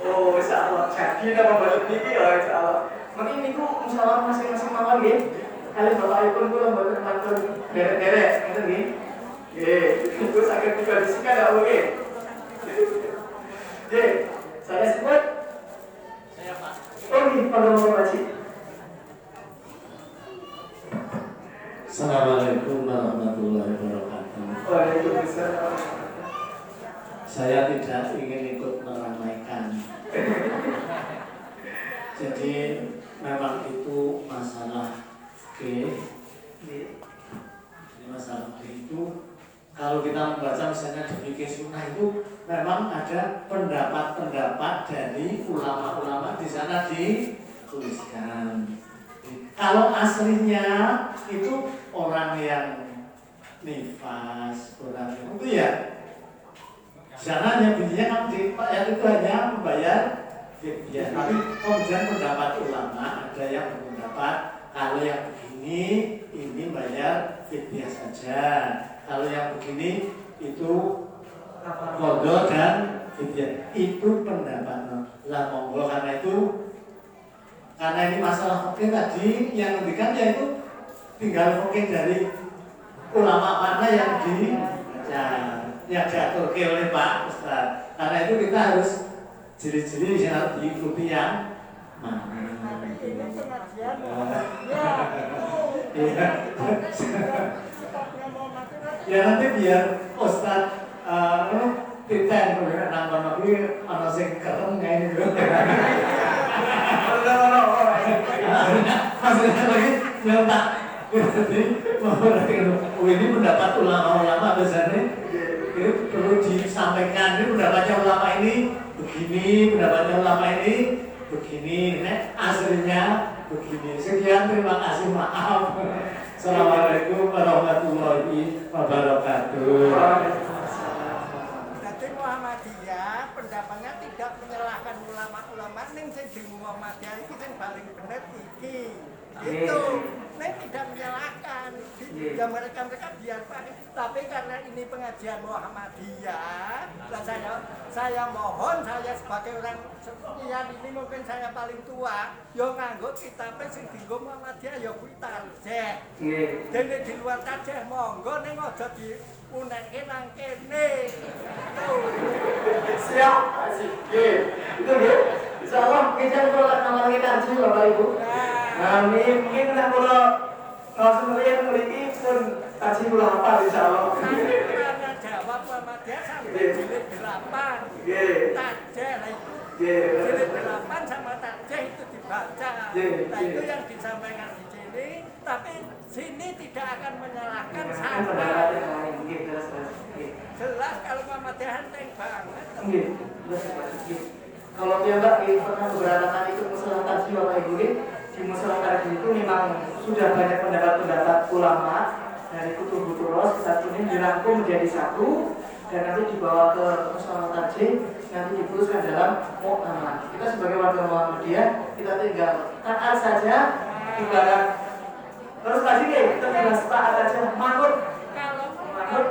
Oh, insya Allah. Jadi nama balik ini ya, insya Allah. Mungkin itu insya Allah masing-masing makan gitu. Kalian bapak ibu itu lembaga mantul derek-derek, gitu gitu. Itu sakit juga disini ada oke. Saya sebut. Saya Pak. Oh, ini pada mau baca. Assalamualaikum warahmatullahi wabarakatuh. Waalaikumsalam. Saya tidak ingin ikut meramaikan. Jadi memang itu masalah fikih Jadi masalah itu kalau kita membaca misalnya di fikih sunnah itu memang ada pendapat-pendapat dari ulama-ulama di sana dituliskan. Kalau aslinya itu orang yang nifas, orang yang itu ya di sana hanya bunyinya kan di ayat itu hanya membayar fidyah. Tapi kemudian pendapat ulama ada yang berpendapat kalau yang begini ini bayar fidyah saja. Kalau yang begini itu qadha dan fidyah. Itu pendapat lah monggo karena ini masalah fikih tadi yang ngendikan yaitu tinggal fikih dari ulama mana yang diatur oleh Pak Ustaz. Karena itu kita harus jeli-jeli harus diikuti yang mana. Ya nanti biar Ustaz titen nang kono kuwi ana sing kereng ngene lho. Maksudnya lagi yang tak ini pendapat ulama-ulama biasanya ini perlu disampaikan. Ini pendapatnya ulama ini begini, pendapatnya ulama ini begini, aslinya begini. Sekian, terima kasih, maaf. Assalamualaikum warahmatullahi wabarakatuh. Jadi Muhammadiyah pendapatnya tidak menyalahkan ulama-ulama ning sing di Muhammadiyah iki sing paling bener iki. Itu ning tidak menyalahkan. Ya mereka biar pakai. Tapi karena ini pengajian Muhammadiyah, saya mohon saya sebagai orang sekian ini mungkin saya paling tua, yo nganggo kitab sing dienggo Muhammadiyah yo kuwi tarjih. Dene di luar tarjih monggo ning aja diuneke nang kene. Siap, asik. Itu nggih. Insyaallah kita kalau nama kita tarjih Bapak Ibu. Amin. Mungkin kalau langsung melihat memiliki pun tarjih kula hafal insyaallah. Karena jawab Muhammadiyah sampai jilid 8. Tarjih lah itu. Jilid 8 sama tarjih itu dibaca. Nah itu yang disampaikan di sini. Tapi sini tidak akan menyalahkan sama. Jelas kalau Muhammadiyah enteng banget. Kalau dia Mbak pernah keberatan ikut musalah tarjih Bapak Ibu di musalah tarjih itu memang sudah banyak pendapat-pendapat ulama dari kutub ros satu ini dirangkum menjadi satu dan nanti dibawa ke musalah tarjih nanti dituliskan dalam muktamar. Kita sebagai warga Muhammadiyah kita tinggal taat saja ibarat terus tadi kita tinggal taat saja manut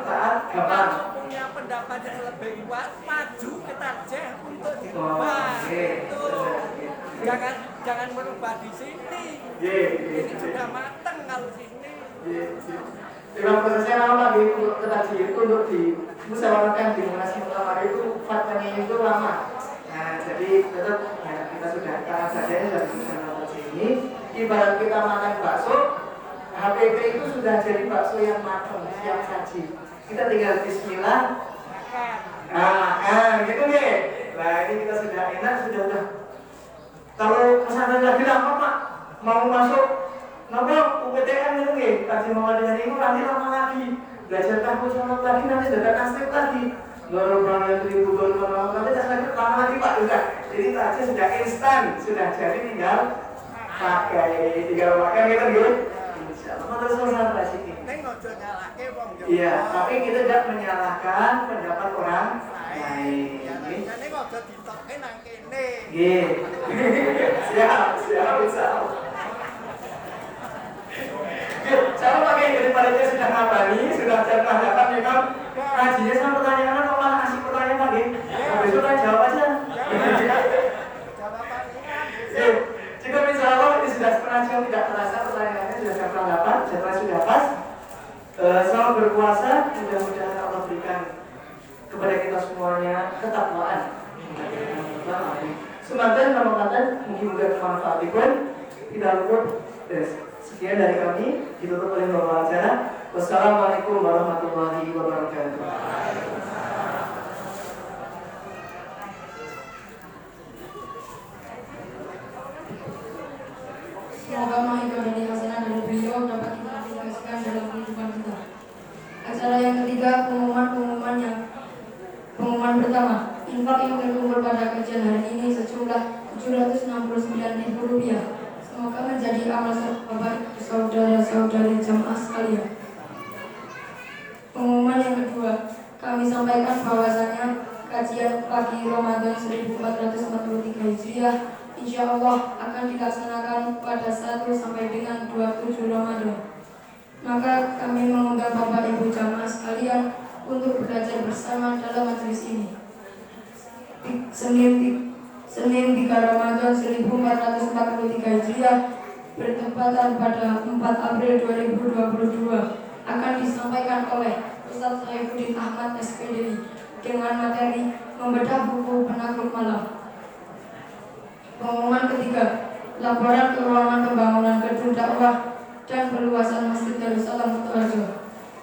taat gampang. Punya pendapat yang lebih kuat maju ke tarjih untuk dirubah itu jangan merubah di sini. Ini sudah matang kalau sini. Memang prosesnya lama lagi untuk ke tarjih itu untuk dimusyawarahkan di Munas Muktamar itu fatwanya itu lama. Nah jadi tetap ya, kita sudah taat saja dari musyawarah tarjih ini. Ibarat kita makan bakso, HPP itu sudah jadi bakso yang matang siap saji. Kita tinggal bismillah gitu nih. Nah ini kita sudah enak, sudah. Kalau pesantren lagi lama Pak, mau masuk nopo UPTN itu nih, kasih Muhammadiyah ini nanti lama lagi. Belajar tahun sama lagi, nanti data tasbih lagi. Normal 1000 dolar, nanti tas lagi lama lagi Pak juga. Jadi tadi sudah instan, sudah jadi tinggal pakai gitu gitu. Insyaallah terus sama sih. Iya, tapi kita tidak menyalahkan pendapat orang lain. Jadi kok jadi ditokke nang kene. Nggih. Siap, insyaallah. Saya pakai dari panitia sudah ngabari, sudah jadwal dapat memang ngajinya sama pertanyaan atau malah ngasih pertanyaan lagi. Besok kan jawab aja. Jika misalnya ini sudah setengah jam tidak terasa pertanyaannya sudah jadwal dapat, jadwal sudah pas. Selamat berpuasa, mudah-mudahan Allah berikan kepada kita semuanya ketakwaan. Semantan Ramadan mungkin bermanfaat tidak luput. Sekian dari kami ditutup oleh Bapak acara. Wassalamualaikum warahmatullahi wabarakatuh. Semoga mahir dari hasanah dari beliau dapat kita aplikasikan dalam kehidupan kita. Acara yang ketiga, pengumuman pertama, infak yang terkumpul pada kajian hari ini sejumlah Rp769.000. Semoga menjadi amal Bapak saudara-saudari jamaah sekalian. Pengumuman yang kedua, kami sampaikan bahwasanya kajian pagi Ramadan 1443 Hijriah insya Allah akan dilaksanakan pada 1 sampai dengan 27 Ramadan. Maka kami mengundang Bapak Ibu jamaah sekalian untuk belajar bersama dalam majelis ini. Senin 3 Ramadan 1443 Hijriah bertepatan pada 4 April 2022 akan disampaikan oleh Ustaz Saifuddin Ahmad SPDI dengan materi membedah buku Penakluk Malam. Pengumuman ketiga, laporan keuangan pembangunan gedung dakwah dan perluasan Masjid Darussalam Kutoarjo.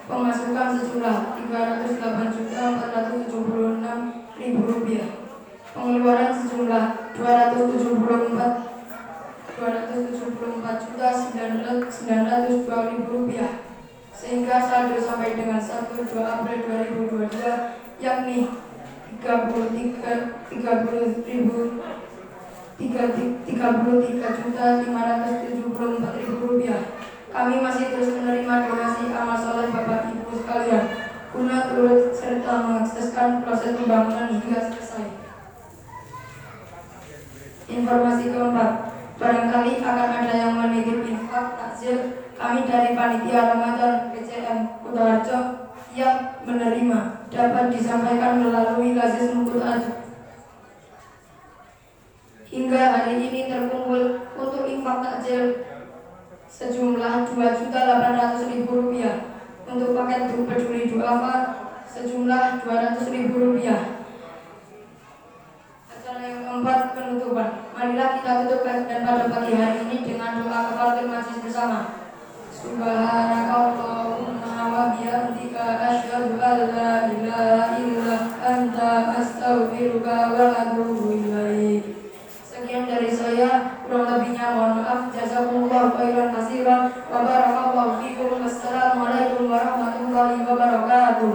Pemasukan sejumlah Rp308.476.000. Pengeluaran sejumlah Rp274.902.000, sehingga saldo sampai dengan 1 April 2022 yakni Rp33.574.000. Kami masih terus menerima donasi amal soleh Bapak Ibu sekalian guna turut serta mensukseskan proses pembangunan hingga selesai. Informasi keempat, barangkali akan ada yang menitip infak takjil, kami dari Panitia Ramadan PCM Kutoarjo yang menerima dapat disampaikan melalui Lazis Kutoarjo. Hingga hari ini terkumpul untuk infak takjil sejumlah Rp2.800.000, untuk paket peduli duafa sejumlah Rp200.000. Acara yang keempat, penutupan. Marilah kita tutup dan pada pagi hari ini dengan doa kafaratul majlis bersama. Subhanakallahumma wa bihamdika asyhadu an la ilaha illa anta astaghfiruka wa atubu ilaik. Sekian dari saya, kurang lebihnya mohon maaf. Jazakumullah khairan katsiran wa barakallahu fikum. Wassalamualaikum warahmatullahi wabarakatuh.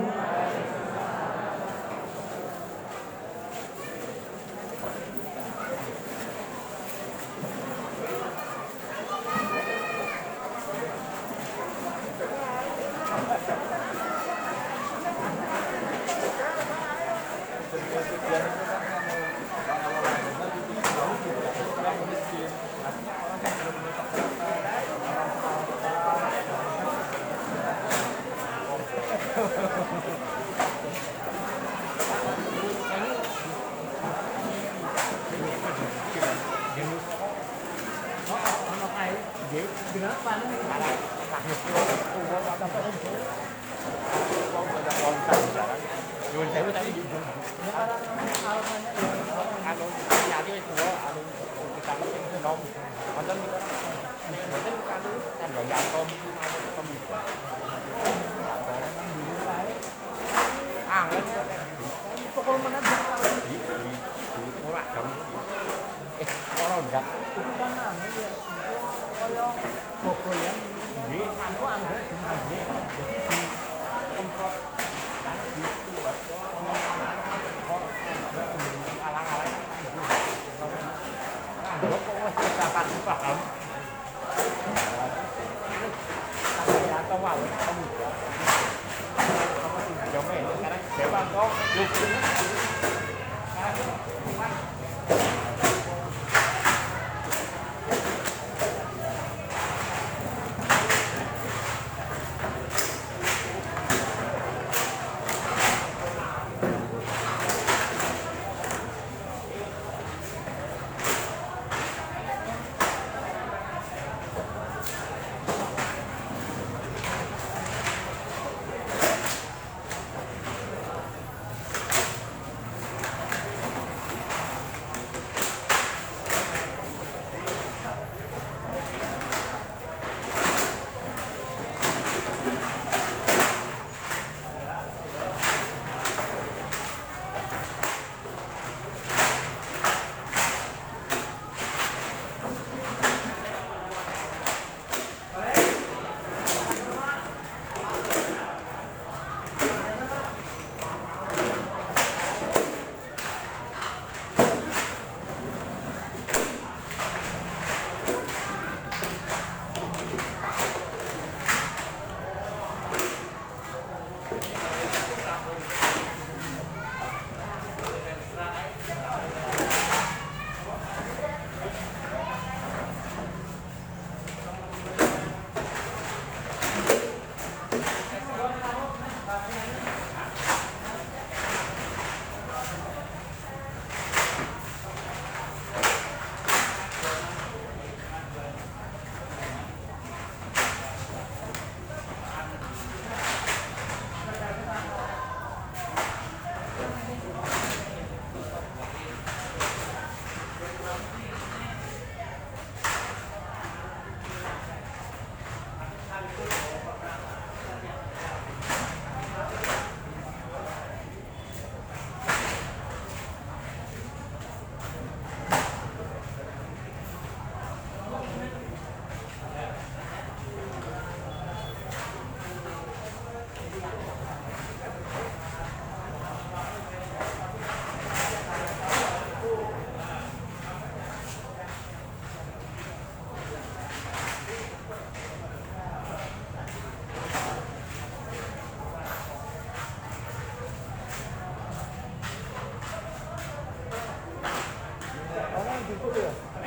Oh iya.